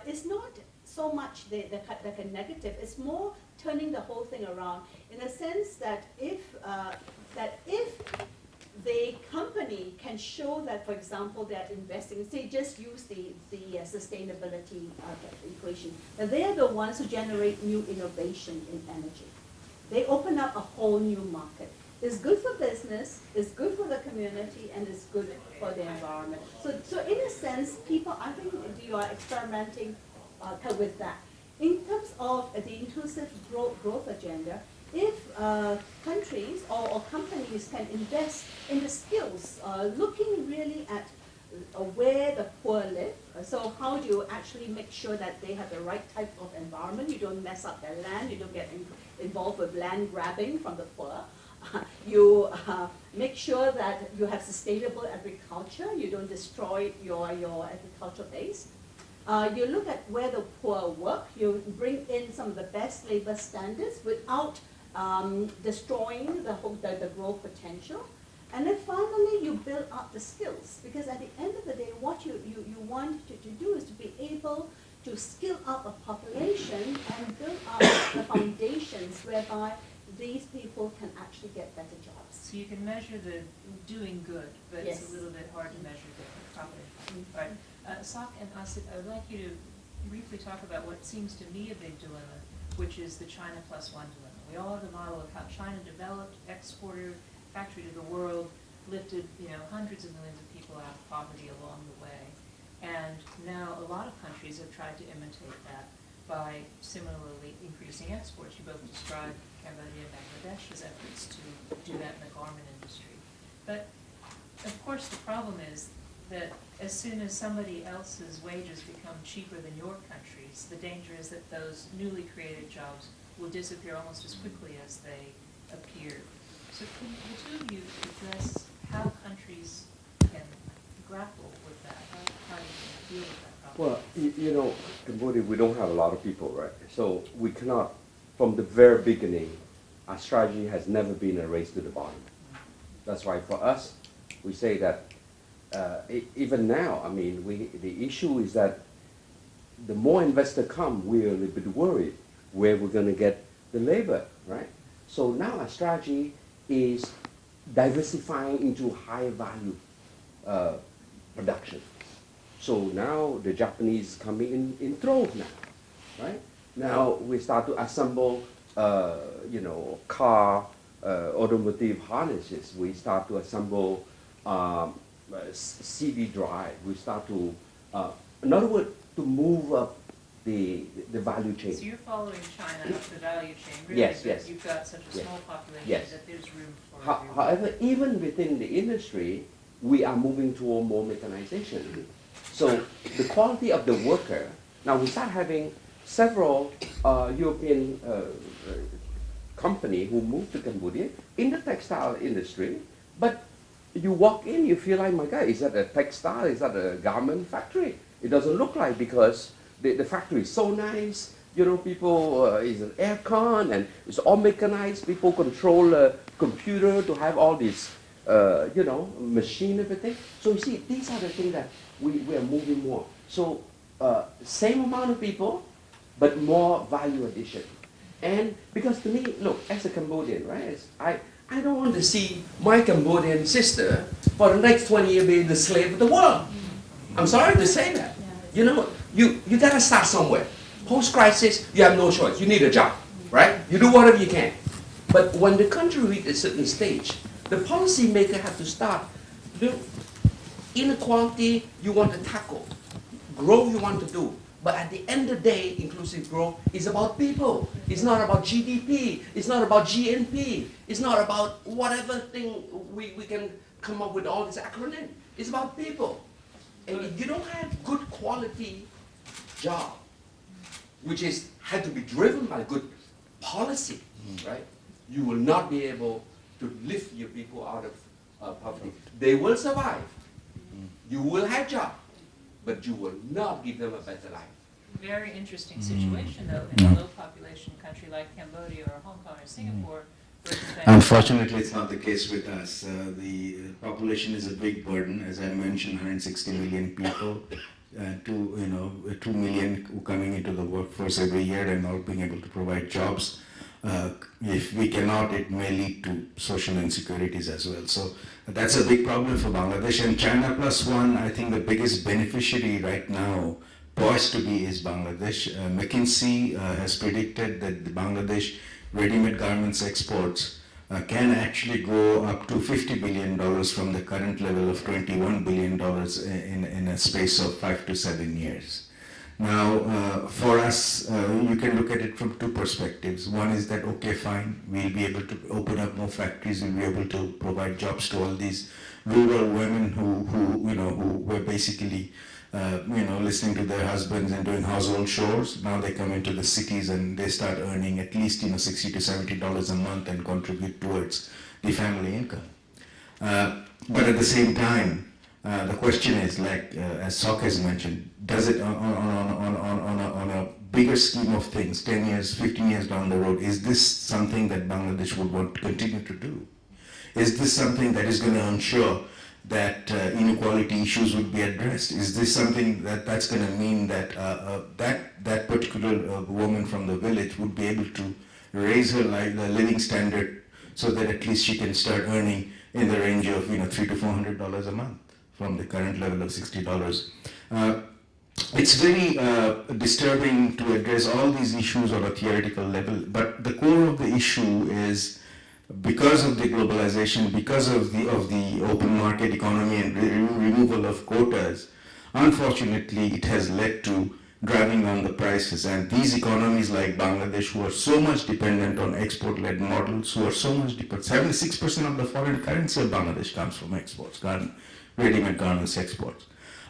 it's not so much the negative. It's more turning the whole thing around in the sense that if the company can show that, for example, they're investing, say just use the sustainability equation, that they are the ones who generate new innovation in energy. They open up a whole new market. It's good for business, it's good for the community, and it's good for the environment. So in a sense, people, I think you are experimenting with that. In terms of the inclusive growth agenda, if countries or companies can invest in the skills, looking really at where the poor live, so how do you actually make sure that they have the right type of environment, you don't mess up their land, you don't get involved with land grabbing from the poor. You make sure that you have sustainable agriculture, you don't destroy your agricultural base. You look at where the poor work, you bring in some of the best labor standards without destroying the growth potential. And then finally, you build up the skills, because at the end of the day, what you want to do is to be able to skill up a population and build up the foundations whereby these people can actually get better jobs. So you can measure the doing good, but Yes. it's a little bit hard to measure the property. All right. Sak and Asif, I would like you to briefly talk about what seems to me a big dilemma, which is the China +1 dilemma. We all have the model of how China developed, exported, factory to the world, lifted hundreds of millions of people out of poverty along the way. And now a lot of countries have tried to imitate that by similarly increasing exports. You both described Cambodia and Bangladesh's efforts to do that in the garment industry. But of course the problem is that as soon as somebody else's wages become cheaper than your country's, the danger is that those newly created jobs will disappear almost as quickly as they appeared. So can the two of you address how countries can grapple with that? How do you deal with that problem? Well, Cambodia, we don't have a lot of people, right? So we cannot, from the very beginning, our strategy has never been a race to the bottom. That's why for us, we say that even now, I mean, the issue is that the more investors come, we're a little bit worried where we're going to get the labor, right? So now our strategy is diversifying into high value production. So now the Japanese coming in droves now, right? Now we start to assemble, car, automotive harnesses. We start to assemble CD drive. We start to, in other words, to move up the value chain. So you're following China up the value chain, really, Yes, but yes. you've got such a Yes. small population Yes. that there's room for everyone. However, even within the industry, we are moving toward more mechanization. So the quality of the worker, now we start having several European companies who moved to Cambodia in the textile industry, but you walk in, you feel like, my God, is that a textile, is that a garment factory? It doesn't look like, because the factory is so nice, people, is an aircon, and it's all mechanized, people control a computer to have all this, machine, everything. So you see, these are the things that we are moving more. So same amount of people, but more value addition. And because to me, look, as a Cambodian, right, I don't want to see my Cambodian sister for the next 20 years being the slave of the world. I'm sorry to say that. You gotta start somewhere. Post-crisis, you have no choice. You need a job, right? You do whatever you can. But when the country reaches a certain stage, the policymaker have to start. Inequality you want to tackle, growth you want to do. But at the end of the day, inclusive growth is about people. It's not about GDP. It's not about GNP. It's not about whatever thing we can come up with all this acronym. It's about people. And if you don't have good quality job, which had to be driven by good policy, right? You will not be able to lift your people out of poverty. They will survive. You will have job, but you will not give them a better life. Very interesting situation, though, in a low population country like Cambodia or Hong Kong or Singapore. versus Bangladesh. Unfortunately, it's not the case with us. The population is a big burden. As I mentioned, 160 million people, 2 million coming into the workforce every year and not being able to provide jobs. If we cannot, it may lead to social insecurities as well. So that's a big problem for Bangladesh. And China +1, I think the biggest beneficiary right now, poised to be, is Bangladesh. McKinsey has predicted that the Bangladesh ready-made garments exports can actually go up to $50 billion from the current level of $21 billion in a space of 5 to 7 years. Now, for us, you can look at it from two perspectives. One is that, okay, fine, we'll be able to open up more factories, we'll be able to provide jobs to all these rural women who were basically, listening to their husbands and doing household chores. Now they come into the cities and they start earning at least, $60 to $70 a month and contribute towards the family income. But at the same time, the question is, like as Sok has mentioned, does it on a bigger scheme of things, 10 years, 15 years down the road, is this something that Bangladesh would want to continue to do? Is this something that is going to ensure that inequality issues would be addressed? Is this something that's going to mean that that particular woman from the village would be able to raise her living standard so that at least she can start earning in the range of $300 to $400 a month from the current level of $60? It's very disturbing to address all these issues on a theoretical level, but the core of the issue is, because of the globalization, because of the open market economy and removal of quotas, unfortunately it has led to driving down the prices. And these economies like Bangladesh, who are so much dependent on export-led models, who are so much dependent, 76% of the foreign currency of Bangladesh comes from exports, ready-made garments exports.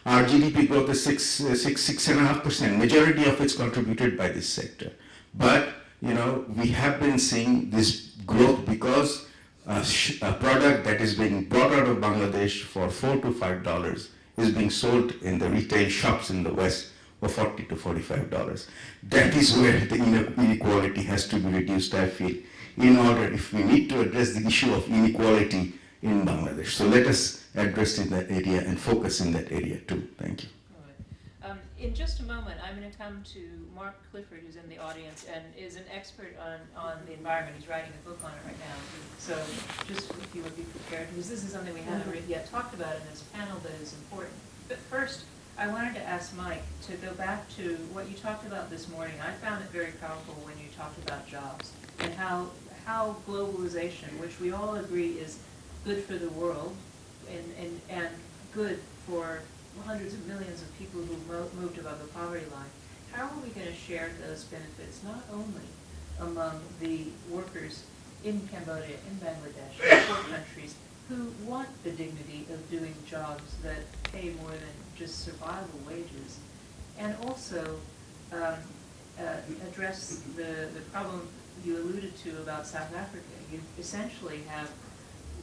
Our GDP growth is 6.5%. Majority of it's contributed by this sector. But we have been seeing this growth because a product that is being brought out of Bangladesh for $4 to $5 is being sold in the retail shops in the West for $40 to $45. That is where the inequality has to be reduced, I feel, in order, if we need to address the issue of inequality in Bangladesh. So let us address in that area and focus in that area too. Thank you. In just a moment, I'm going to come to Mark Clifford, who's in the audience and is an expert on the environment. He's writing a book on it right now. So just if you would be prepared, because this is something we haven't yet talked about in this panel that is important. But first, I wanted to ask Mike to go back to what you talked about this morning. I found it very powerful when you talked about jobs and how globalization, which we all agree is good for the world and good for hundreds of millions of people who moved above the poverty line, how are we going to share those benefits not only among the workers in Cambodia, in Bangladesh, in poor countries, who want the dignity of doing jobs that pay more than just survival wages, and also address the problem you alluded to about South Africa. You essentially have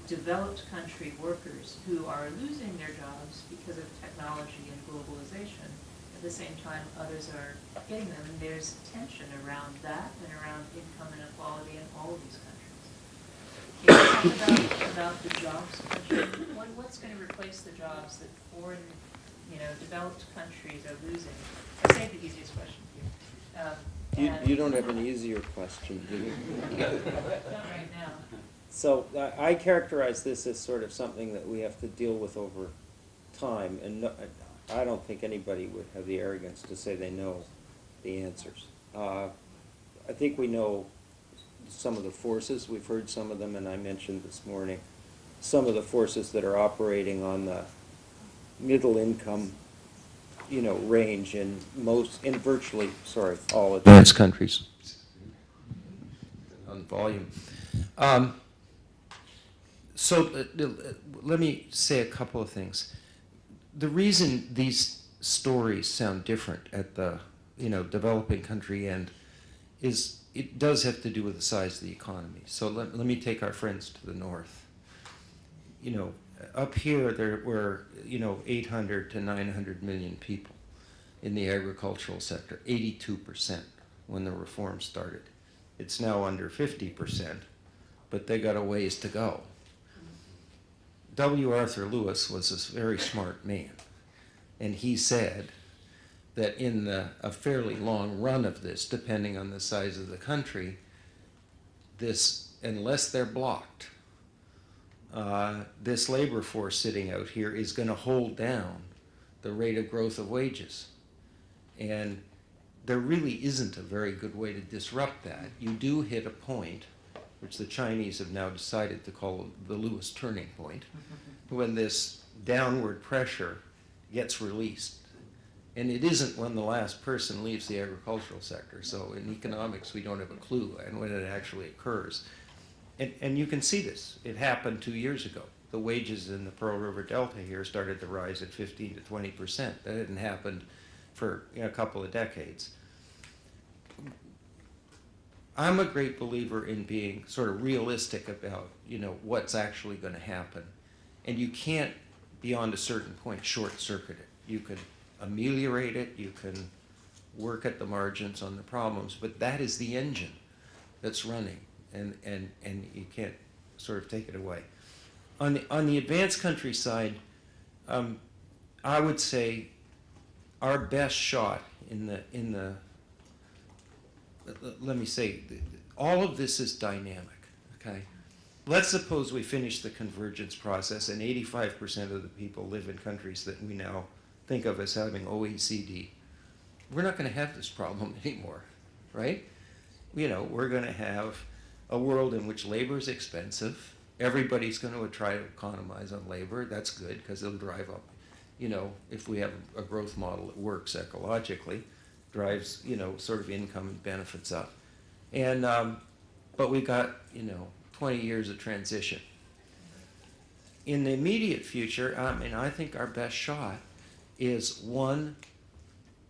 developed country workers who are losing their jobs because of technology and globalization. At the same time, others are getting them, and there's tension around that and around income inequality in all of these countries. Can you talk about the jobs question? What's going to replace the jobs that foreign, developed countries are losing? I saved the easiest question for you. You don't have an easier question, do you? Not right now. So I characterize this as sort of something that we have to deal with over time, and no, I don't think anybody would have the arrogance to say they know the answers. I think we know some of the forces. We've heard some of them, and I mentioned this morning some of the forces that are operating on the middle income, range in virtually all advanced countries. On volume. So let me say a couple of things. The reason these stories sound different at the developing country end is it does have to do with the size of the economy. So let me take our friends to the north. Up here there were 800 to 900 million people in the agricultural sector, 82% when the reform started. It's now under 50%, but they got a ways to go. W. Arthur Lewis was a very smart man, and he said that in a fairly long run of this, depending on the size of the country, unless they're blocked, this labor force sitting out here is going to hold down the rate of growth of wages. And there really isn't a very good way to disrupt that. You do hit a point which the Chinese have now decided to call the Lewis turning point, when this downward pressure gets released. And it isn't when the last person leaves the agricultural sector. So in economics, we don't have a clue and when it actually occurs. And you can see this. It happened 2 years ago. The wages in the Pearl River Delta here started to rise at 15 to 20%. That hadn't happened for a couple of decades. I'm a great believer in being sort of realistic about, what's actually going to happen. And you can't, beyond a certain point, short-circuit it. You can ameliorate it, you can work at the margins on the problems, but that is the engine that's running, and you can't sort of take it away. On the advanced country side, I would say our best shot let me say, all of this is dynamic, okay? Let's suppose we finish the convergence process and 85% of the people live in countries that we now think of as having OECD. We're not going to have this problem anymore, right? We're going to have a world in which labor is expensive. Everybody's going to try to economize on labor. That's good because it'll drive up, if we have a growth model that works ecologically, drives, sort of income and benefits up. And, but we've got, 20 years of transition. In the immediate future, I think our best shot is, one,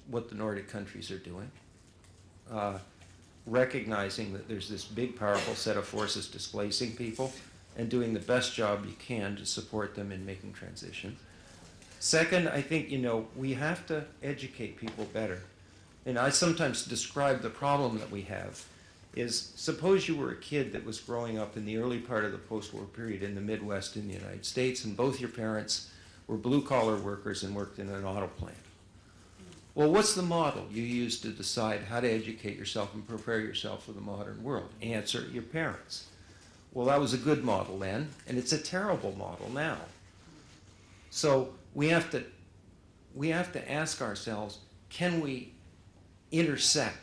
what the Nordic countries are doing, recognizing that there's this big, powerful set of forces displacing people and doing the best job you can to support them in making transition. Second, I think, we have to educate people better. And I sometimes describe the problem that we have is, suppose you were a kid that was growing up in the early part of the post-war period in the Midwest in the United States, and both your parents were blue-collar workers and worked in an auto plant. Well, what's the model you use to decide how to educate yourself and prepare yourself for the modern world? Answer, your parents. Well, that was a good model then, and it's a terrible model now. So we have to ask ourselves, can we intersect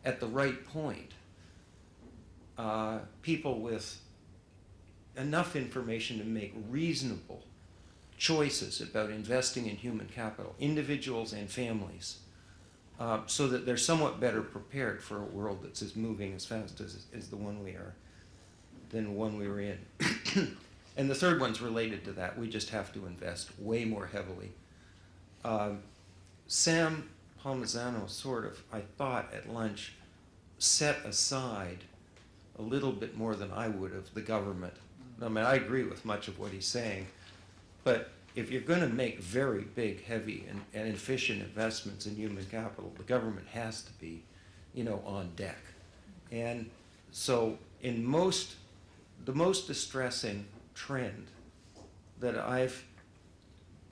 at the right point people with enough information to make reasonable choices about investing in human capital, individuals and families, so that they're somewhat better prepared for a world that's moving as fast as the one we are, than the one we were in. And the third one's related to that. We just have to invest way more heavily. Sam Palmisano sort of, I thought at lunch, set aside a little bit more than I would have the government. I agree with much of what he's saying, but if you're going to make very big, heavy, and efficient investments in human capital, the government has to be, on deck. And so the most distressing trend that I've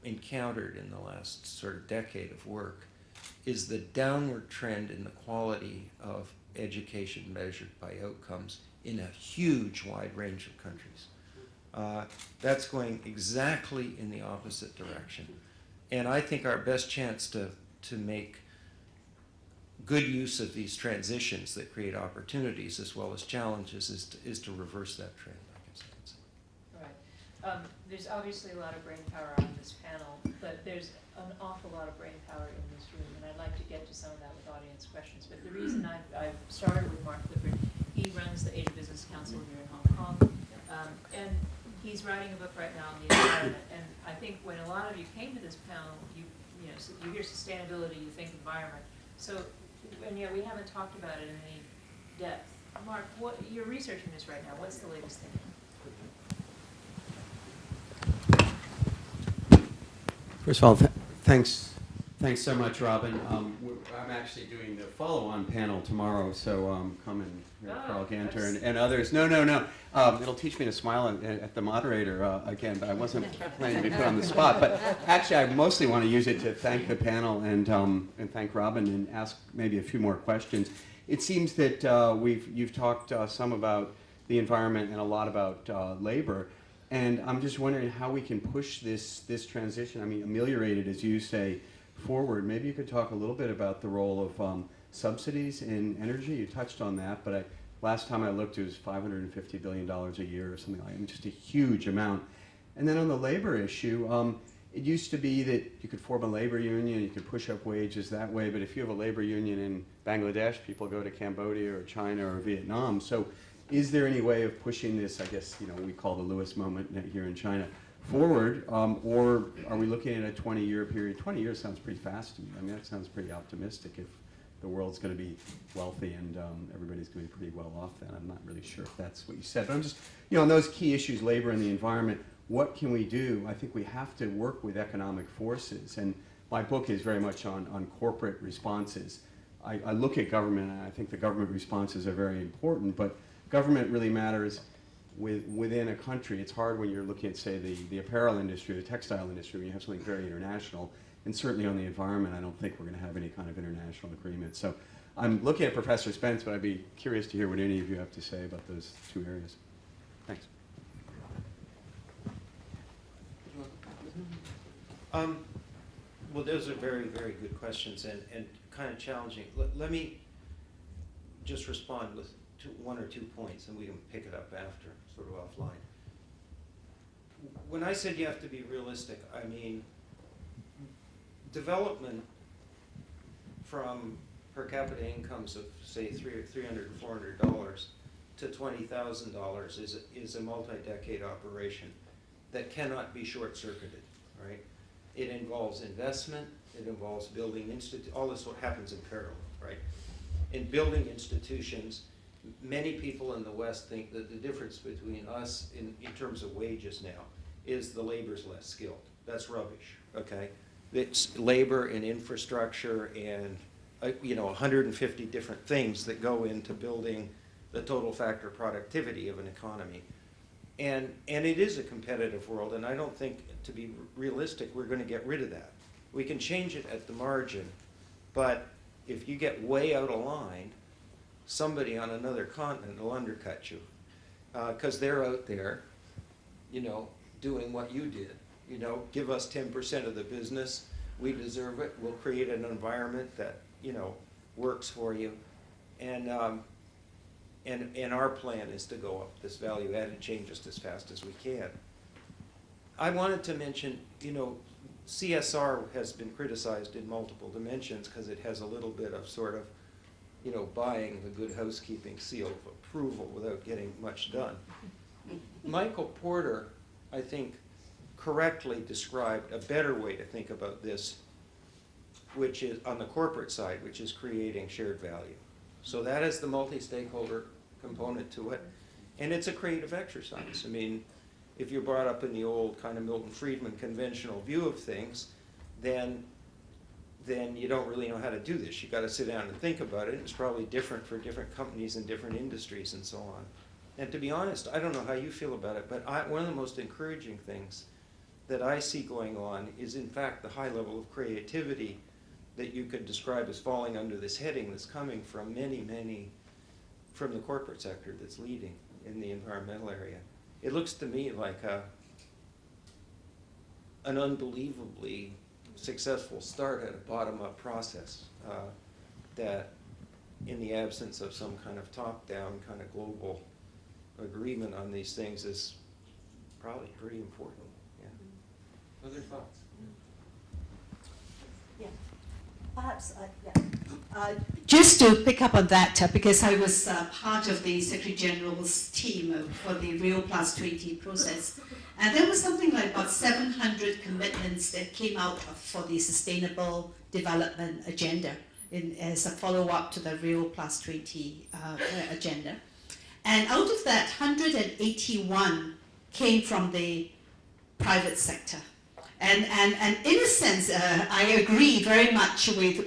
encountered in the last sort of decade of work is the downward trend in the quality of education measured by outcomes in a huge wide range of countries. That's going exactly in the opposite direction. And I think our best chance to make good use of these transitions that create opportunities as well as challenges is to reverse that trend, I guess I would say. Right. There's obviously a lot of brain power on this panel, but there's an awful lot of brain power in this room, and I'd like to get to some of that with audience questions. But the reason I started with Mark Clifford, he runs the Asia Business Council here in Hong Kong, and he's writing a book right now on the environment. And I think when a lot of you came to this panel, you hear sustainability, you think environment. So, and yet we haven't talked about it in any depth. Mark, you're researching this right now. What's the latest thing? First of all, thanks so much, Robin. I'm actually doing the follow-on panel tomorrow, so come and hear Carl Ganter and others. No. It'll teach me to smile at the moderator again, but I wasn't planning to be put on the spot. But actually, I mostly want to use it to thank the panel and thank Robin and ask maybe a few more questions. It seems that you've talked some about the environment and a lot about labor. And I'm just wondering how we can push this transition, ameliorate it, as you say, forward. Maybe you could talk a little bit about the role of subsidies in energy. You touched on that, but Last time I looked, it was $550 billion a year or something like that, just a huge amount. And then on the labor issue, it used to be that you could form a labor union, you could push up wages that way, but if you have a labor union in Bangladesh, people go to Cambodia or China or Vietnam. So is there any way of pushing this, I guess, we call the Lewis moment here in China, forward, or are we looking at a 20-year period? 20 years sounds pretty fast to me. I mean, that sounds pretty optimistic if the world's going to be wealthy and everybody's going to be pretty well off then. I'm not really sure if that's what you said, but I'm just, on those key issues, labor and the environment, what can we do? I think we have to work with economic forces, and my book is very much on corporate responses. I look at government, and I think the government responses are very important, but government really matters within a country. It's hard when you're looking at, say, the apparel industry, the textile industry, when you have something very international. And certainly on the environment, I don't think we're going to have any kind of international agreement. So I'm looking at Professor Spence, but I'd be curious to hear what any of you have to say about those two areas. Thanks. Well, those are very, very good questions and kind of challenging. Let me just respond with one or 2 points, and we can pick it up after, sort of offline. When I said you have to be realistic, I mean development from per capita incomes of, say, $300 or $400 to $20,000 is a multi-decade operation that cannot be short-circuited, right? It involves investment, it involves building all this what happens in parallel, right? In building institutions, many people in the West think that the difference between us in terms of wages now is the labor's less skilled. That's rubbish, okay? It's labor and infrastructure and 150 different things that go into building the total factor productivity of an economy. And it is a competitive world, and I don't think, to be realistic, we're going to get rid of that. We can change it at the margin, but if you get way out of line, somebody on another continent will undercut you because they're out there, doing what you did. Give us 10% of the business, we deserve it, we'll create an environment that, works for you. And our plan is to go up this value-added chain just as fast as we can. I wanted to mention, CSR has been criticized in multiple dimensions because it has a little bit of sort of, buying the good housekeeping seal of approval without getting much done. Michael Porter, I think, correctly described a better way to think about this, which is on the corporate side, which is creating shared value. So that is the multi-stakeholder component to it, and it's a creative exercise. I mean, if you're brought up in the old kind of Milton Friedman conventional view of things, then you don't really know how to do this. You've got to sit down and think about it. It's probably different for different companies and different industries and so on. And to be honest, I don't know how you feel about it, but one of the most encouraging things that I see going on is, in fact, the high level of creativity that you could describe as falling under this heading that's coming from many from the corporate sector that's leading in the environmental area. It looks to me like an unbelievably successful start at a bottom-up process that, in the absence of some kind of top-down kind of global agreement on these things, is probably pretty important. Yeah. Other thoughts? Yeah. Perhaps, just to pick up on that, because I was part of the Secretary General's team for the Rio Plus 20 process, and there was something like about 700 commitments that came out for the Sustainable Development Agenda as a follow-up to the Rio Plus 20 agenda. And out of that, 181 came from the private sector. And in a sense, I agree very much with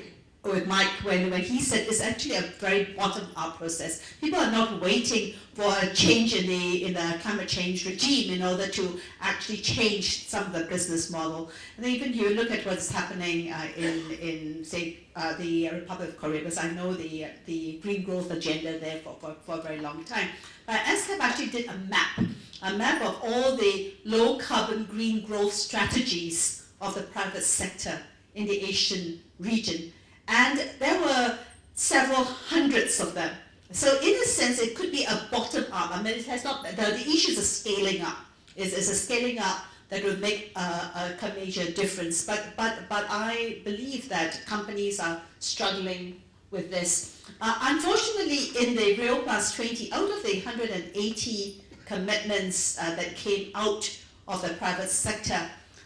Mike when he said it's actually a very bottom-up process. People are not waiting for a change in the climate change regime in order to actually change some of the business model. And even you look at what's happening in say, the Republic of Korea, because I know the green growth agenda there for a very long time. But SCAP actually did a map of all the low-carbon green growth strategies of the private sector in the Asian region. And there were several hundreds of them. So in a sense, it could be a bottom up. I mean, it has not, the issues of scaling up. Is a scaling up that will make a major difference. But I believe that companies are struggling with this. Unfortunately, in the Real Plus 20, out of the 180 commitments that came out of the private sector,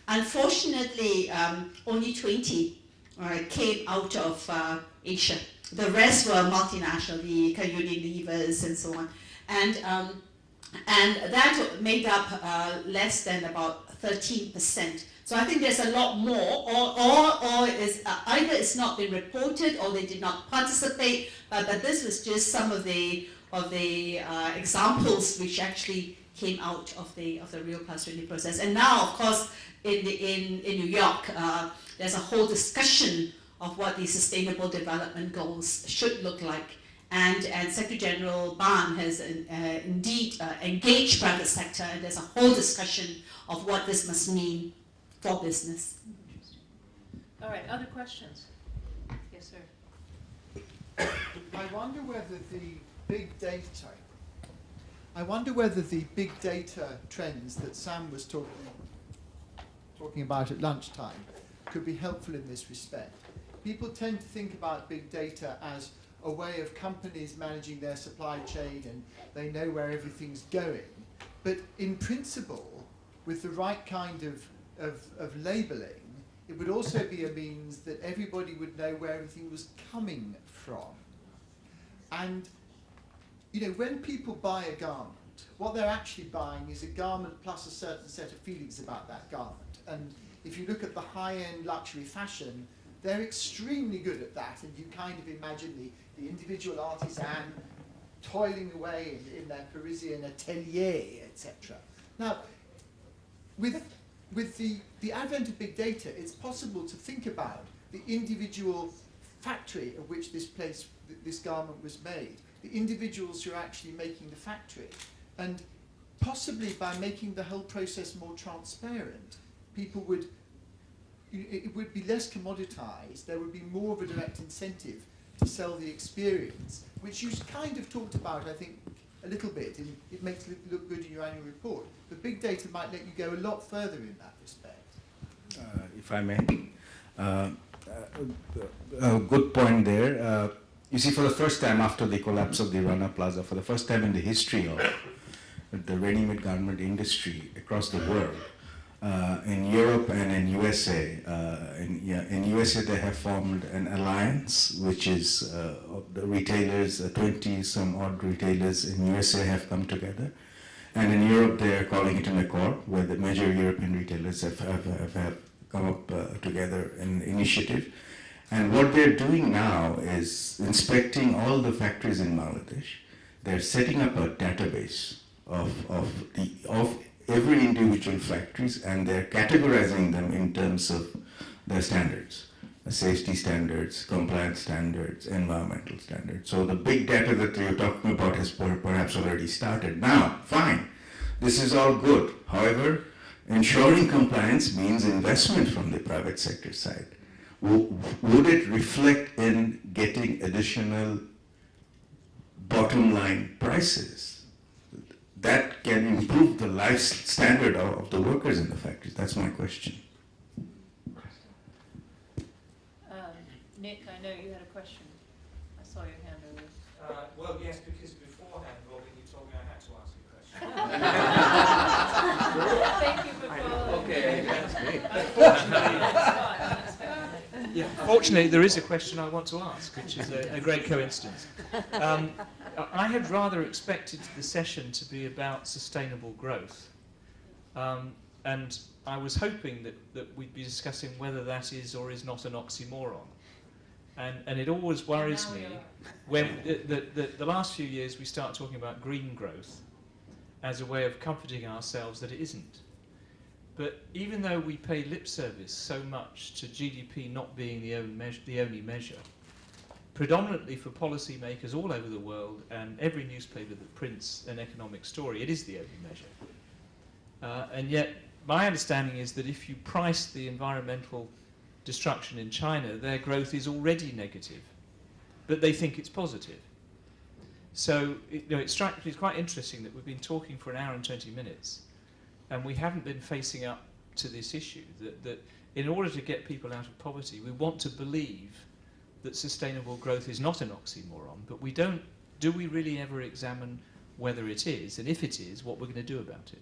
unfortunately, only 20 came out of Asia. The rest were multinational, the Unilevers and so on. And that made up less than about 13%. So I think there's a lot more, or is either it's not been reported or they did not participate. But this was just some of the examples which actually came out of the Real Plus 20 process. And now, of course, in New York, there's a whole discussion of what the Sustainable Development Goals should look like. And Secretary General Ban has indeed engaged private sector, and there's a whole discussion of what this must mean for business. All right, other questions? Yes, sir. I wonder whether the big data trends that Sam was talking about at lunchtime could be helpful in this respect. People tend to think about big data as a way of companies managing their supply chain and they know where everything's going. But in principle, with the right kind of labeling, it would also be a means that everybody would know where everything was coming from. And when people buy a garment, what they're actually buying is a garment plus a certain set of feelings about that garment. And if you look at the high-end luxury fashion, they're extremely good at that, and you kind of imagine the individual artisan toiling away in their Parisian atelier, etc. Now, with the advent of big data, it's possible to think about the individual factory of which this garment was made, the individuals who are actually making the factory, and possibly by making the whole process more transparent, it would be less commoditized, there would be more of a direct incentive to sell the experience, which you kind of talked about, I think, a little bit, and it makes it look good in your annual report. But big data might let you go a lot further in that respect. If I may. A good point there. You see, for the first time after the collapse of the Rana Plaza, for the first time in the history of the ready-made garment industry across the world, in Europe and in USA, in USA they have formed an alliance, which is of the retailers, 20 some odd retailers in USA have come together, and in Europe they are calling it an accord, where the major European retailers have come up together in initiative. And what they're doing now is inspecting all the factories in Bangladesh. They're setting up a database of every individual factories, and they're categorizing them in terms of their standards, safety standards, compliance standards, environmental standards. So the big data that you're talking about has perhaps already started. Now, fine, this is all good. However, ensuring compliance means investment from the private sector side. Would it reflect in getting additional bottom line prices that can improve the life standard of the workers in the factories? That's my question. Nick, I know you had a question. I saw your hand over. Well, yes, because beforehand, Robin, you told me I had to ask you a question. Thank you for following. Okay, that's great. Yeah, fortunately, there is a question I want to ask, which is a great coincidence. I had rather expected the session to be about sustainable growth, and I was hoping that we'd be discussing whether that is or is not an oxymoron. And it always worries me when the last few years we start talking about green growth as a way of comforting ourselves that it isn't. But even though we pay lip service so much to GDP not being the only measure, predominantly for policymakers all over the world and every newspaper that prints an economic story, it is the only measure. And yet, my understanding is that if you price the environmental destruction in China, their growth is already negative, but they think it's positive. So it strikes me as quite interesting that we've been talking for an hour and 20 minutes, and we haven't been facing up to this issue, that in order to get people out of poverty, we want to believe that sustainable growth is not an oxymoron, but we don't. Do we really ever examine whether it is, and if it is, what we're going to do about it?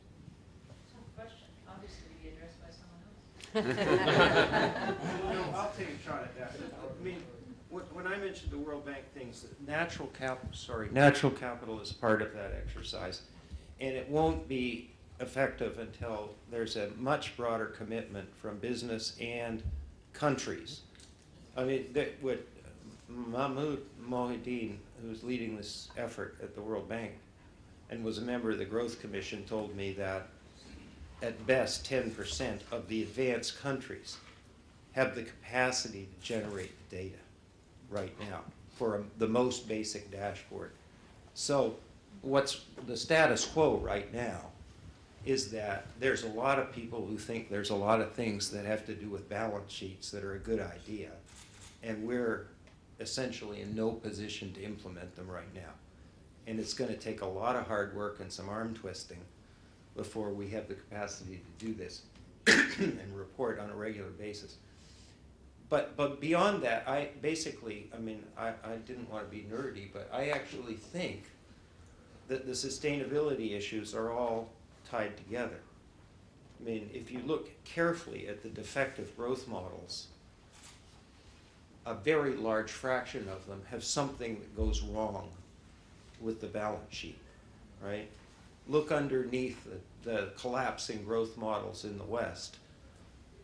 Question, obviously to be addressed by someone else. No, I'll take a shot at that. I mean, when I mentioned the World Bank things, natural capital is part of that exercise, and it won't be effective until there's a much broader commitment from business and countries. I mean, what Mahmoud Mohideen, who's leading this effort at the World Bank and was a member of the Growth Commission, told me that at best 10% of the advanced countries have the capacity to generate the data right now for the most basic dashboard. So what's the status quo right now is that there's a lot of people who think there's a lot of things that have to do with balance sheets that are a good idea, and we're essentially in no position to implement them right now. And it's going to take a lot of hard work and some arm twisting before we have the capacity to do this and report on a regular basis. But beyond that, I didn't want to be nerdy, but I actually think that the sustainability issues are all tied together. I mean, if you look carefully at the defective growth models, a very large fraction of them have something that goes wrong with the balance sheet, right? Look underneath the collapsing growth models in the West,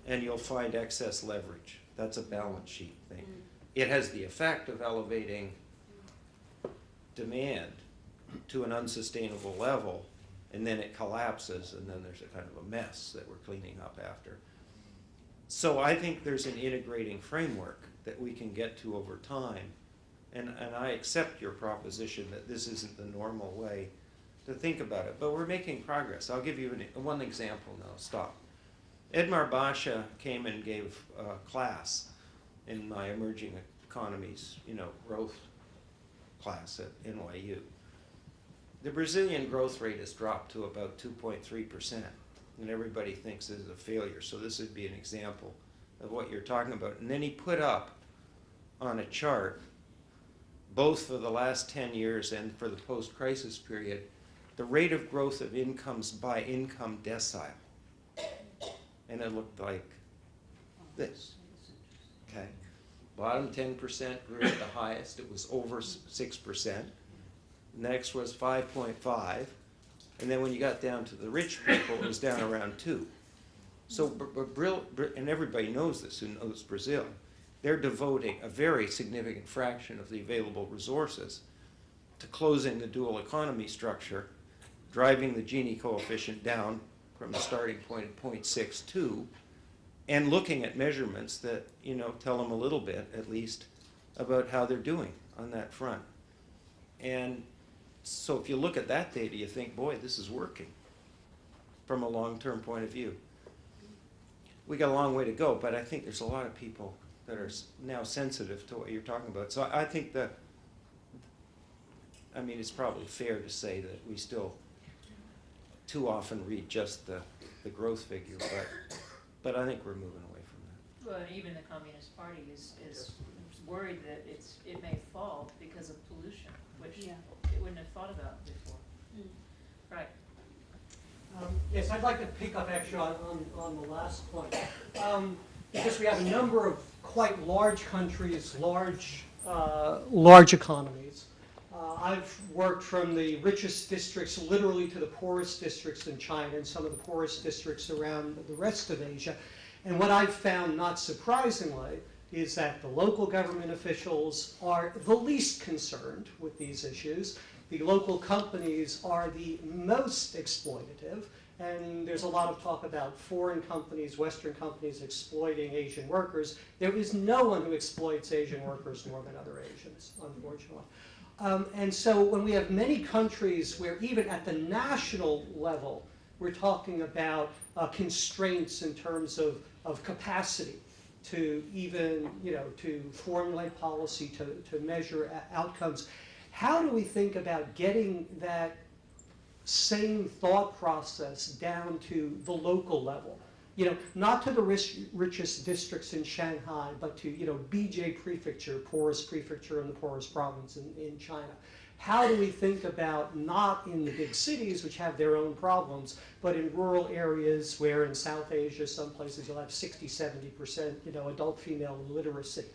and you'll find excess leverage. That's a balance sheet thing. It has the effect of elevating demand to an unsustainable level, and then it collapses, and then there's a kind of a mess that we're cleaning up after. So I think there's an integrating framework that we can get to over time, and I accept your proposition that this isn't the normal way to think about it, but we're making progress. I'll give you one example now, stop. Edmar Basha came and gave a class in my emerging economies, growth class at NYU. The Brazilian growth rate has dropped to about 2.3%, and everybody thinks this is a failure. So this would be an example of what you're talking about. And then he put up on a chart, both for the last 10 years and for the post-crisis period, the rate of growth of incomes by income decile. And it looked like this. Okay. Bottom 10% grew at the highest. It was over 6%. Next was 5.5. And then when you got down to the rich people, it was down around 2. So, and everybody knows this who knows Brazil, they're devoting a very significant fraction of the available resources to closing the dual economy structure, driving the Gini coefficient down from a starting point of 0.62, and looking at measurements that tell them a little bit, at least, about how they're doing on that front. And so if you look at that data, you think, boy, this is working from a long-term point of view. We got a long way to go, but I think there's a lot of people that are now sensitive to what you're talking about. So I think that, it's probably fair to say that we still too often read just the growth figure, but I think we're moving away from that. Well, even the Communist Party is worried that it may fall because of pollution, which it wouldn't have thought about before. Right. Yes, I'd like to pick up actually on the last point. Because we have a number of quite large countries, large economies. I've worked from the richest districts literally to the poorest districts in China and some of the poorest districts around the rest of Asia. And what I've found, not surprisingly, is that the local government officials are the least concerned with these issues. The local companies are the most exploitative. And there's a lot of talk about foreign companies, Western companies exploiting Asian workers. There is no one who exploits Asian workers more than other Asians, unfortunately. And so when we have many countries where even at the national level, we're talking about constraints in terms of capacity to even, to formulate policy, to measure outcomes, how do we think about getting that same thought process down to the local level? You know, not to the richest districts in Shanghai, but to, you know, BJ Prefecture, poorest prefecture in the poorest province in China. How do we think about, not in the big cities, which have their own problems, but in rural areas where in South Asia, some places you'll have 60, 70%, you know, adult female literacy.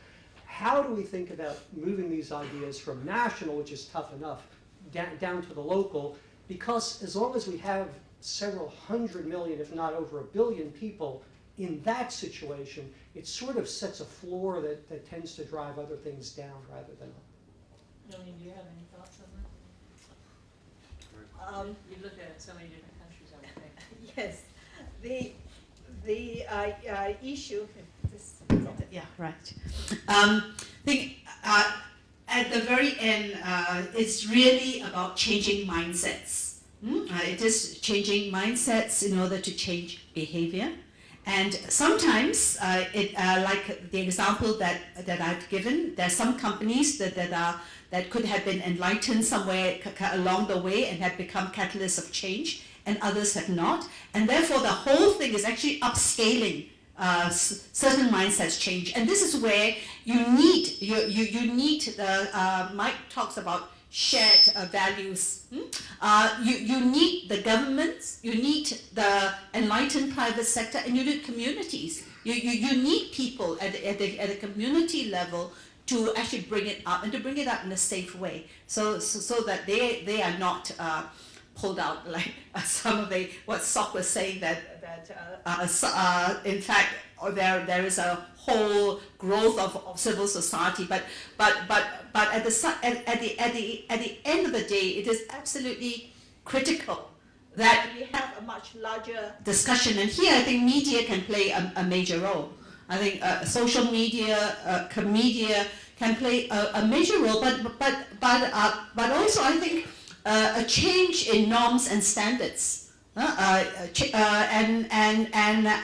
How do we think about moving these ideas from national, which is tough enough, down to the local? Because as long as we have several 100 million, if not over 1 billion people in that situation, it sort of sets a floor that tends to drive other things down rather than up. Jillian, do you have any thoughts on that? You looked at it in so many different countries, I would think. Yes, the issue. Yeah, right. At the very end, it's really about changing mindsets. It is changing mindsets in order to change behavior. And sometimes, like the example that I've given, there are some companies that could have been enlightened somewhere along the way and have become catalysts of change, and others have not. And therefore, the whole thing is actually upscaling certain mindsets change. And this is where you need the Mike talks about shared values. You need the governments, you need the enlightened private sector, and you need communities. You need people at the community level to actually bring it up, and to bring it up in a safe way, so that they are not pulled out like some of what Sok was saying, that in fact there is a whole growth of civil society, but at the end of the day, it is absolutely critical that we have a much larger discussion. And here I think media can play a major role. I think social media, media can play a major role, but also I think a change in norms and standards, and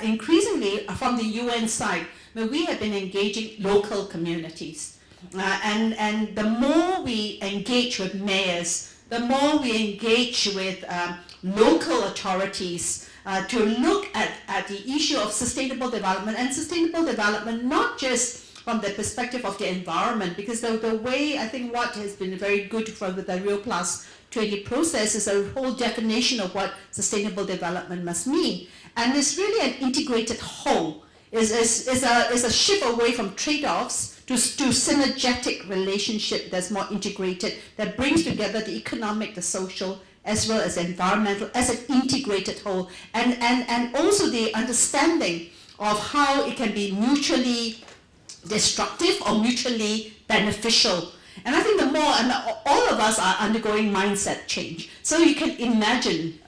increasingly from the UN side, where we have been engaging local communities, and the more we engage with mayors, the more we engage with local authorities to look at the issue of sustainable development, and sustainable development not just from the perspective of the environment, because the way I think what has been very good for the Rio Plus 20 process is a whole definition of what sustainable development must mean, and it's really an integrated whole. Is a shift away from trade-offs to synergetic relationship that's more integrated, that brings together the economic, the social, as well as environmental, as an integrated whole, and also the understanding of how it can be mutually destructive or mutually beneficial. And I think the more, and all of us are undergoing mindset change. So you can imagine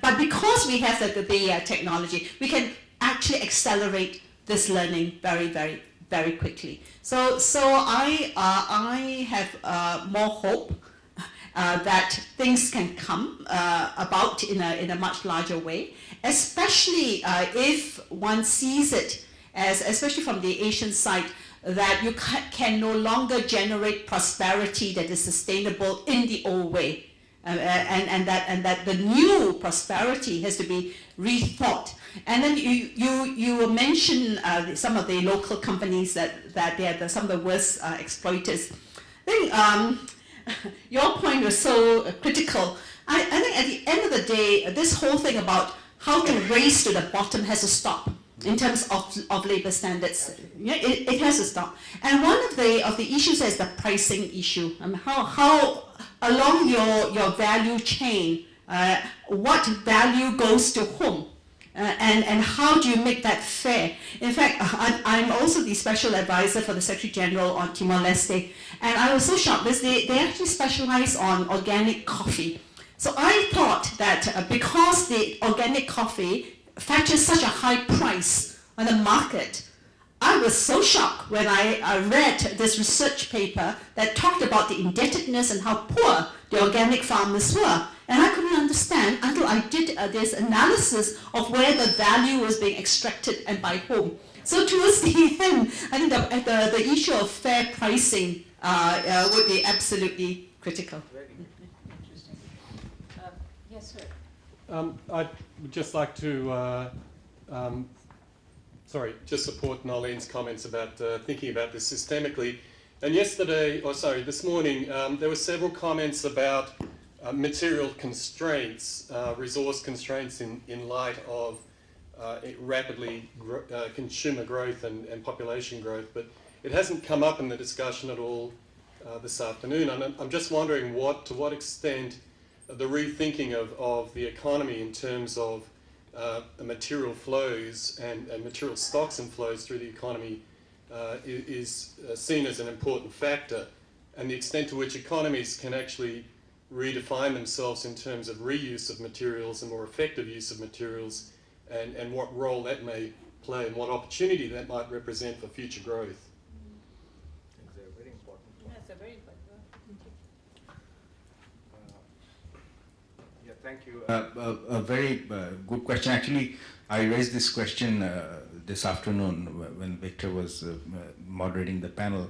but because we have the technology, we can actually accelerate this learning very, very, very quickly. So I have more hope that things can come about in a much larger way, especially if one sees it as, especially from the Asian side, that you can no longer generate prosperity that is sustainable in the old way. And that the new prosperity has to be rethought. And then you mentioned some of the local companies that they are some of the worst exploiters. I think your point was so critical. I think at the end of the day, this whole thing about how to race to the bottom has to stop in terms of labor standards. Yeah, it has to stop. And one of the issues is the pricing issue. How along your value chain, what value goes to whom, and how do you make that fair? In fact, I'm also the special advisor for the Secretary General on Timor-Leste, and I was so shocked because they actually specialize on organic coffee. So I thought that because the organic coffee fetches such a high price on the market, I was so shocked when I read this research paper that talked about the indebtedness and how poor the organic farmers were. And I couldn't understand until I did this analysis of where the value was being extracted and by whom. So towards the end, I think the issue of fair pricing would be absolutely critical. Interesting. Yes, sir. I'd just like to, just support Nolene's comments about thinking about this systemically. And this morning, there were several comments about material constraints, resource constraints in light of rapidly consumer growth and population growth, but it hasn't come up in the discussion at all this afternoon. And I'm just wondering to what extent the rethinking of the economy in terms of the material flows and material stocks and flows through the economy is seen as an important factor, and the extent to which economies can actually redefine themselves in terms of reuse of materials and more effective use of materials, and what role that may play and what opportunity that might represent for future growth. That's a very important point. Yeah, thank you. A very good question. Actually, I raised this question this afternoon when Victor was moderating the panel.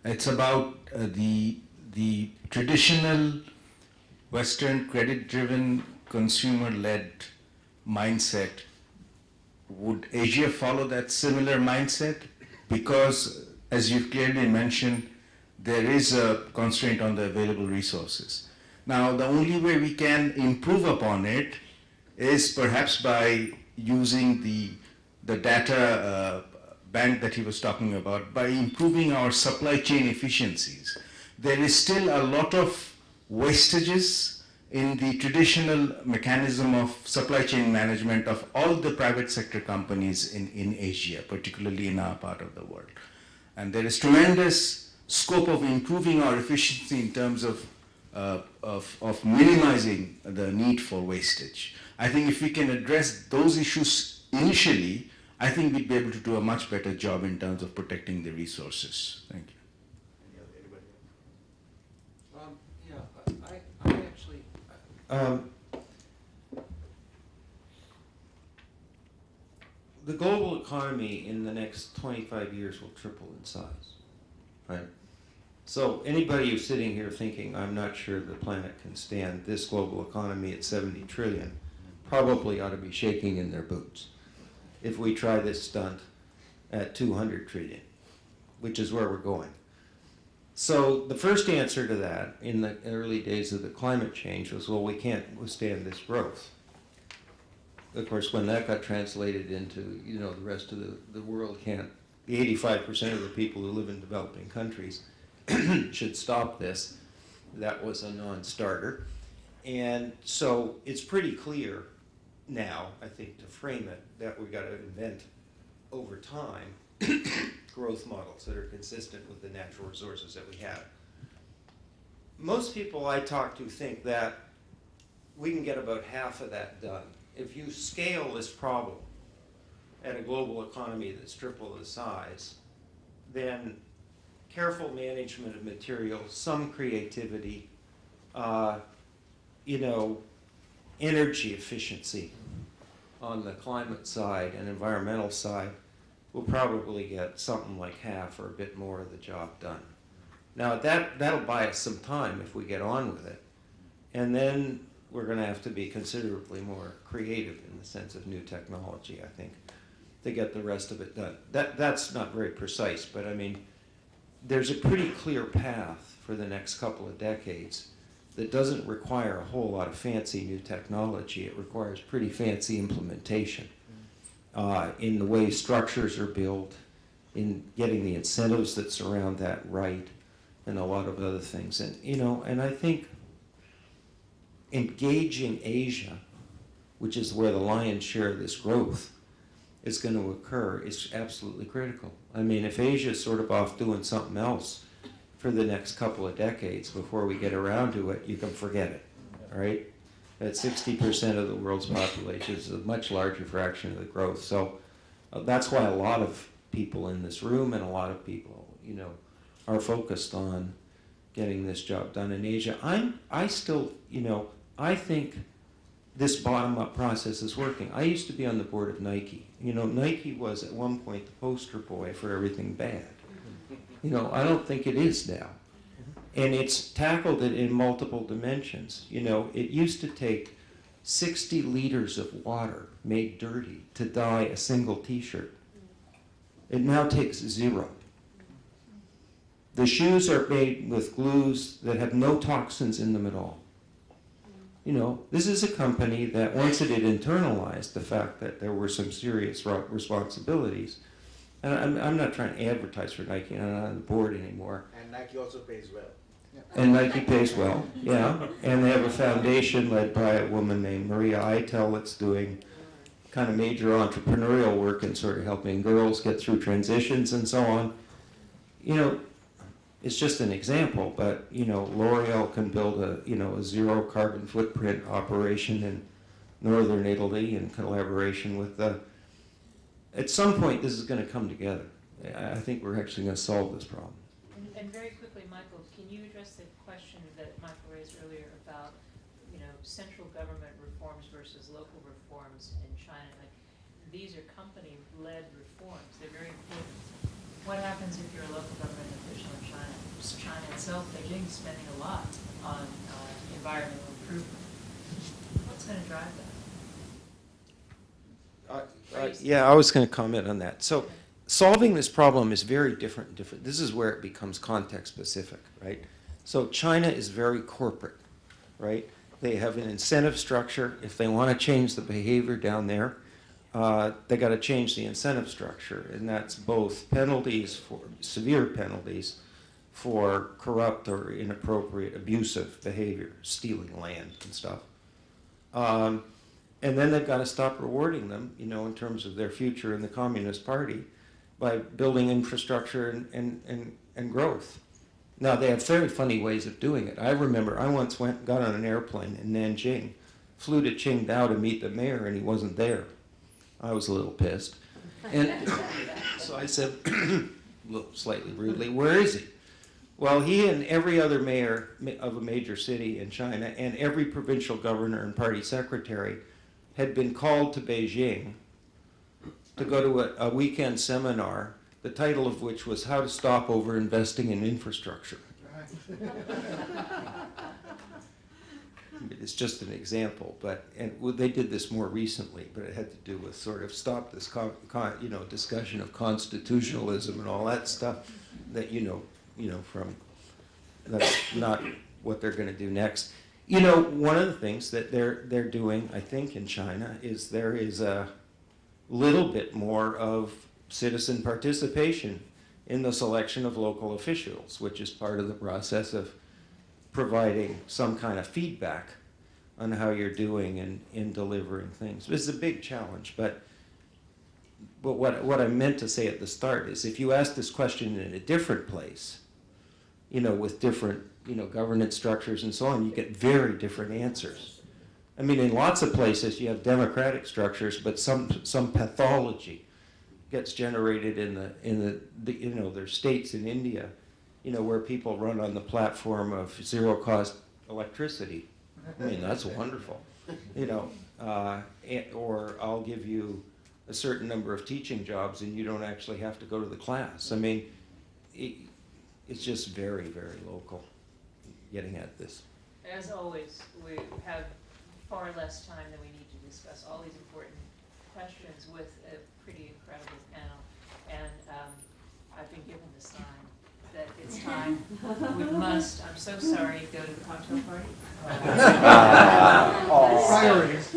It's about the traditional Western credit-driven, consumer-led mindset. Would Asia follow that similar mindset? Because, as you've clearly mentioned, there is a constraint on the available resources. Now, the only way we can improve upon it is perhaps by using the data bank that he was talking about, by improving our supply chain efficiencies. There is still a lot of wastages in the traditional mechanism of supply chain management of all the private sector companies in Asia, particularly in our part of the world. And there is tremendous scope of improving our efficiency in terms of minimizing the need for wastage. I think if we can address those issues initially, I think we'd be able to do a much better job in terms of protecting the resources. Thank you. The global economy in the next 25 years will triple in size, right? So anybody who's sitting here thinking, I'm not sure the planet can stand this global economy at 70 trillion, probably ought to be shaking in their boots if we try this stunt at 200 trillion, which is where we're going. So the first answer to that in the early days of the climate change was, well, we can't withstand this growth. Of course, when that got translated into, the rest of the world can't, the 85% of the people who live in developing countries should stop this, that was a non-starter. And so it's pretty clear now, I think, to frame it, that we've got to invent over time growth models that are consistent with the natural resources that we have. Most people I talk to think that we can get about half of that done. If you scale this problem at a global economy that's triple the size, then careful management of materials, some creativity, energy efficiency on the climate side and environmental side will probably get something like half or a bit more of the job done. Now that'll buy us some time if we get on with it. And then we're going to have to be considerably more creative in the sense of new technology, I think, to get the rest of it done. That's not very precise, but I mean, there's a pretty clear path for the next couple of decades that doesn't require a whole lot of fancy new technology. It requires pretty fancy implementation in the way structures are built, in getting the incentives that surround that right, and a lot of other things. And, and I think engaging Asia, which is where the lion's share of this growth is going to occur, is absolutely critical. I mean, if Asia's sort of off doing something else for the next couple of decades before we get around to it, you can forget it, all right? At 60% of the world's population is a much larger fraction of the growth. So that's why a lot of people in this room and a lot of people, are focused on getting this job done in Asia. I still, I think this bottom-up process is working. I used to be on the board of Nike. You know, Nike was at one point the poster boy for everything bad. You know, I don't think it is now. And it's tackled it in multiple dimensions. You know, it used to take 60 liters of water made dirty to dye a single t-shirt. It now takes 0. The shoes are made with glues that have no toxins in them at all. You know, this is a company that once it had internalized the fact that there were some serious responsibilities, and I'm not trying to advertise for Nike, I'm not on the board anymore. And Nike also pays well. And Nike pays well, yeah. And they have a foundation led by a woman named Maria Eitel that's doing kind of major entrepreneurial work and sort of helping girls get through transitions and so on. You know, it's just an example, but you know, L'Oreal can build a zero carbon footprint operation in northern Italy in collaboration with the. At some point, this is going to come together. I think we're actually going to solve this problem. And very quickly, Michael, can you address the question that Michael raised earlier about, you know, central government reforms versus local reforms in China? Like, these are company-led reforms. They're very important. What happens if you're a local government official in China? China itself, Beijing's spending a lot on environmental improvement. What's going to drive that? Yeah, I was going to comment on that. So solving this problem is very different. This is where it becomes context specific, right? So China is very corporate, right? They have an incentive structure. If they want to change the behavior down there, they got to change the incentive structure, and that's both penalties for severe penalties for corrupt or inappropriate, abusive behavior, stealing land and stuff. And then they've got to stop rewarding them, you know, in terms of their future in the Communist Party by building infrastructure and growth. Now, they have very funny ways of doing it. I remember I once got on an airplane in Nanjing, flew to Qingdao to meet the mayor, and he wasn't there. I was a little pissed. And so I said, slightly rudely, where is he? Well, he and every other mayor of a major city in China and every provincial governor and party secretary had been called to Beijing to go to a weekend seminar, the title of which was How to Stop Over Investing in Infrastructure. It's just an example, but they did this more recently, but it had to do with sort of stop this discussion of constitutionalism and all that stuff that from that's not what they're going to do next. You know, one of the things that they're doing, I think, in China is there is a little bit more of citizen participation in the selection of local officials, which is part of the process of providing some kind of feedback on how you're doing in delivering things. This is a big challenge, but what I meant to say at the start is if you ask this question in a different place, you know, with different, you know, governance structures and so on, you get very different answers. I mean, in lots of places you have democratic structures, but some pathology gets generated in the you know, there's states in India, you know, where people run on the platform of zero-cost electricity. I mean, that's wonderful, you know. Or I'll give you a certain number of teaching jobs and you don't actually have to go to the class. I mean, it's just very, very local getting at this. As always, we have far less time than we need to discuss all these important questions with a pretty incredible panel. And I've been given the sign that it's time. We must, I'm so sorry, go to the cocktail party. Priorities.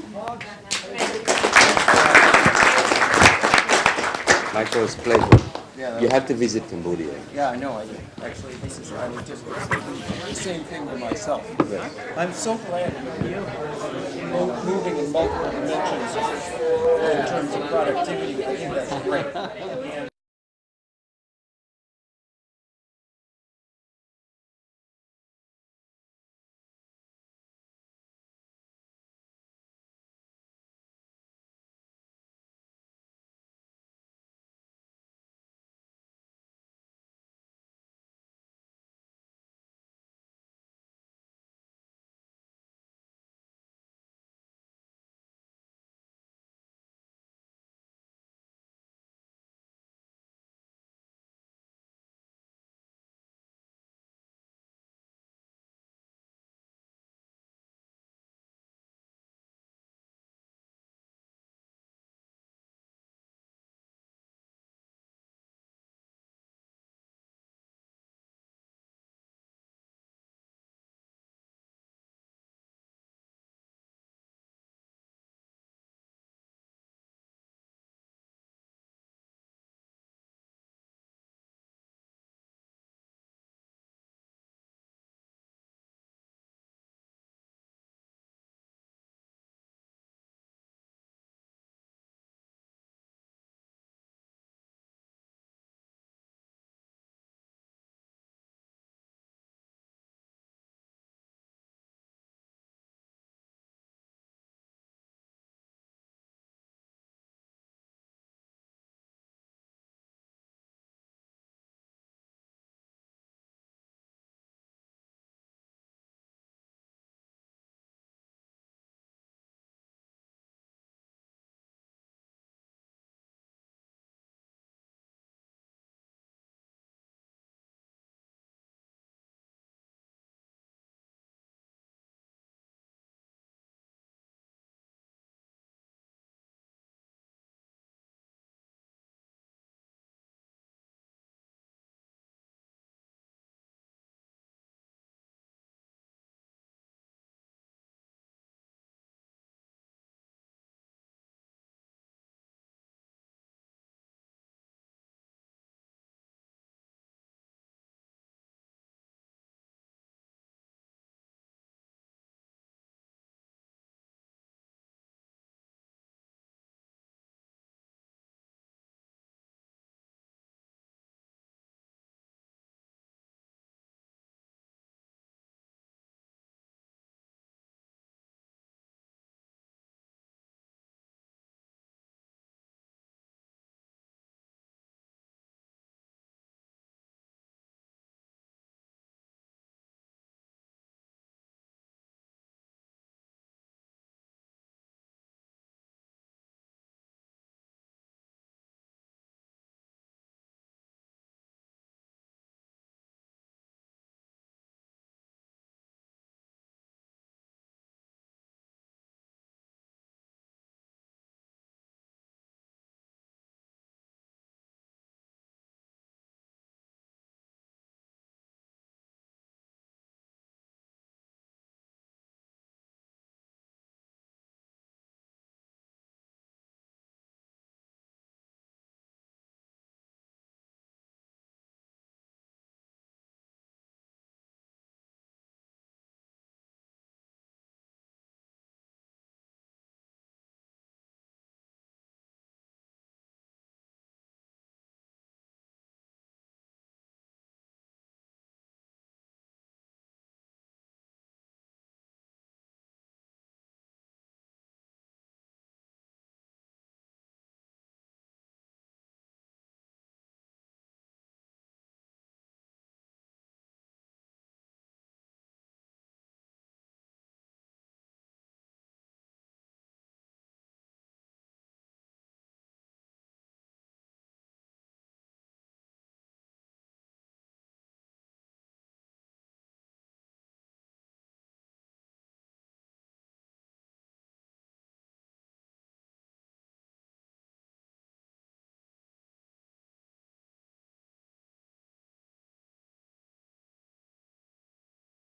Michael, it's a pleasure. Yeah, You have to visit Cambodia. Yeah, I know I do. Actually, I was just going to say the same thing to myself. I'm so glad you're moving in multiple dimensions in terms of productivity. I think that's great.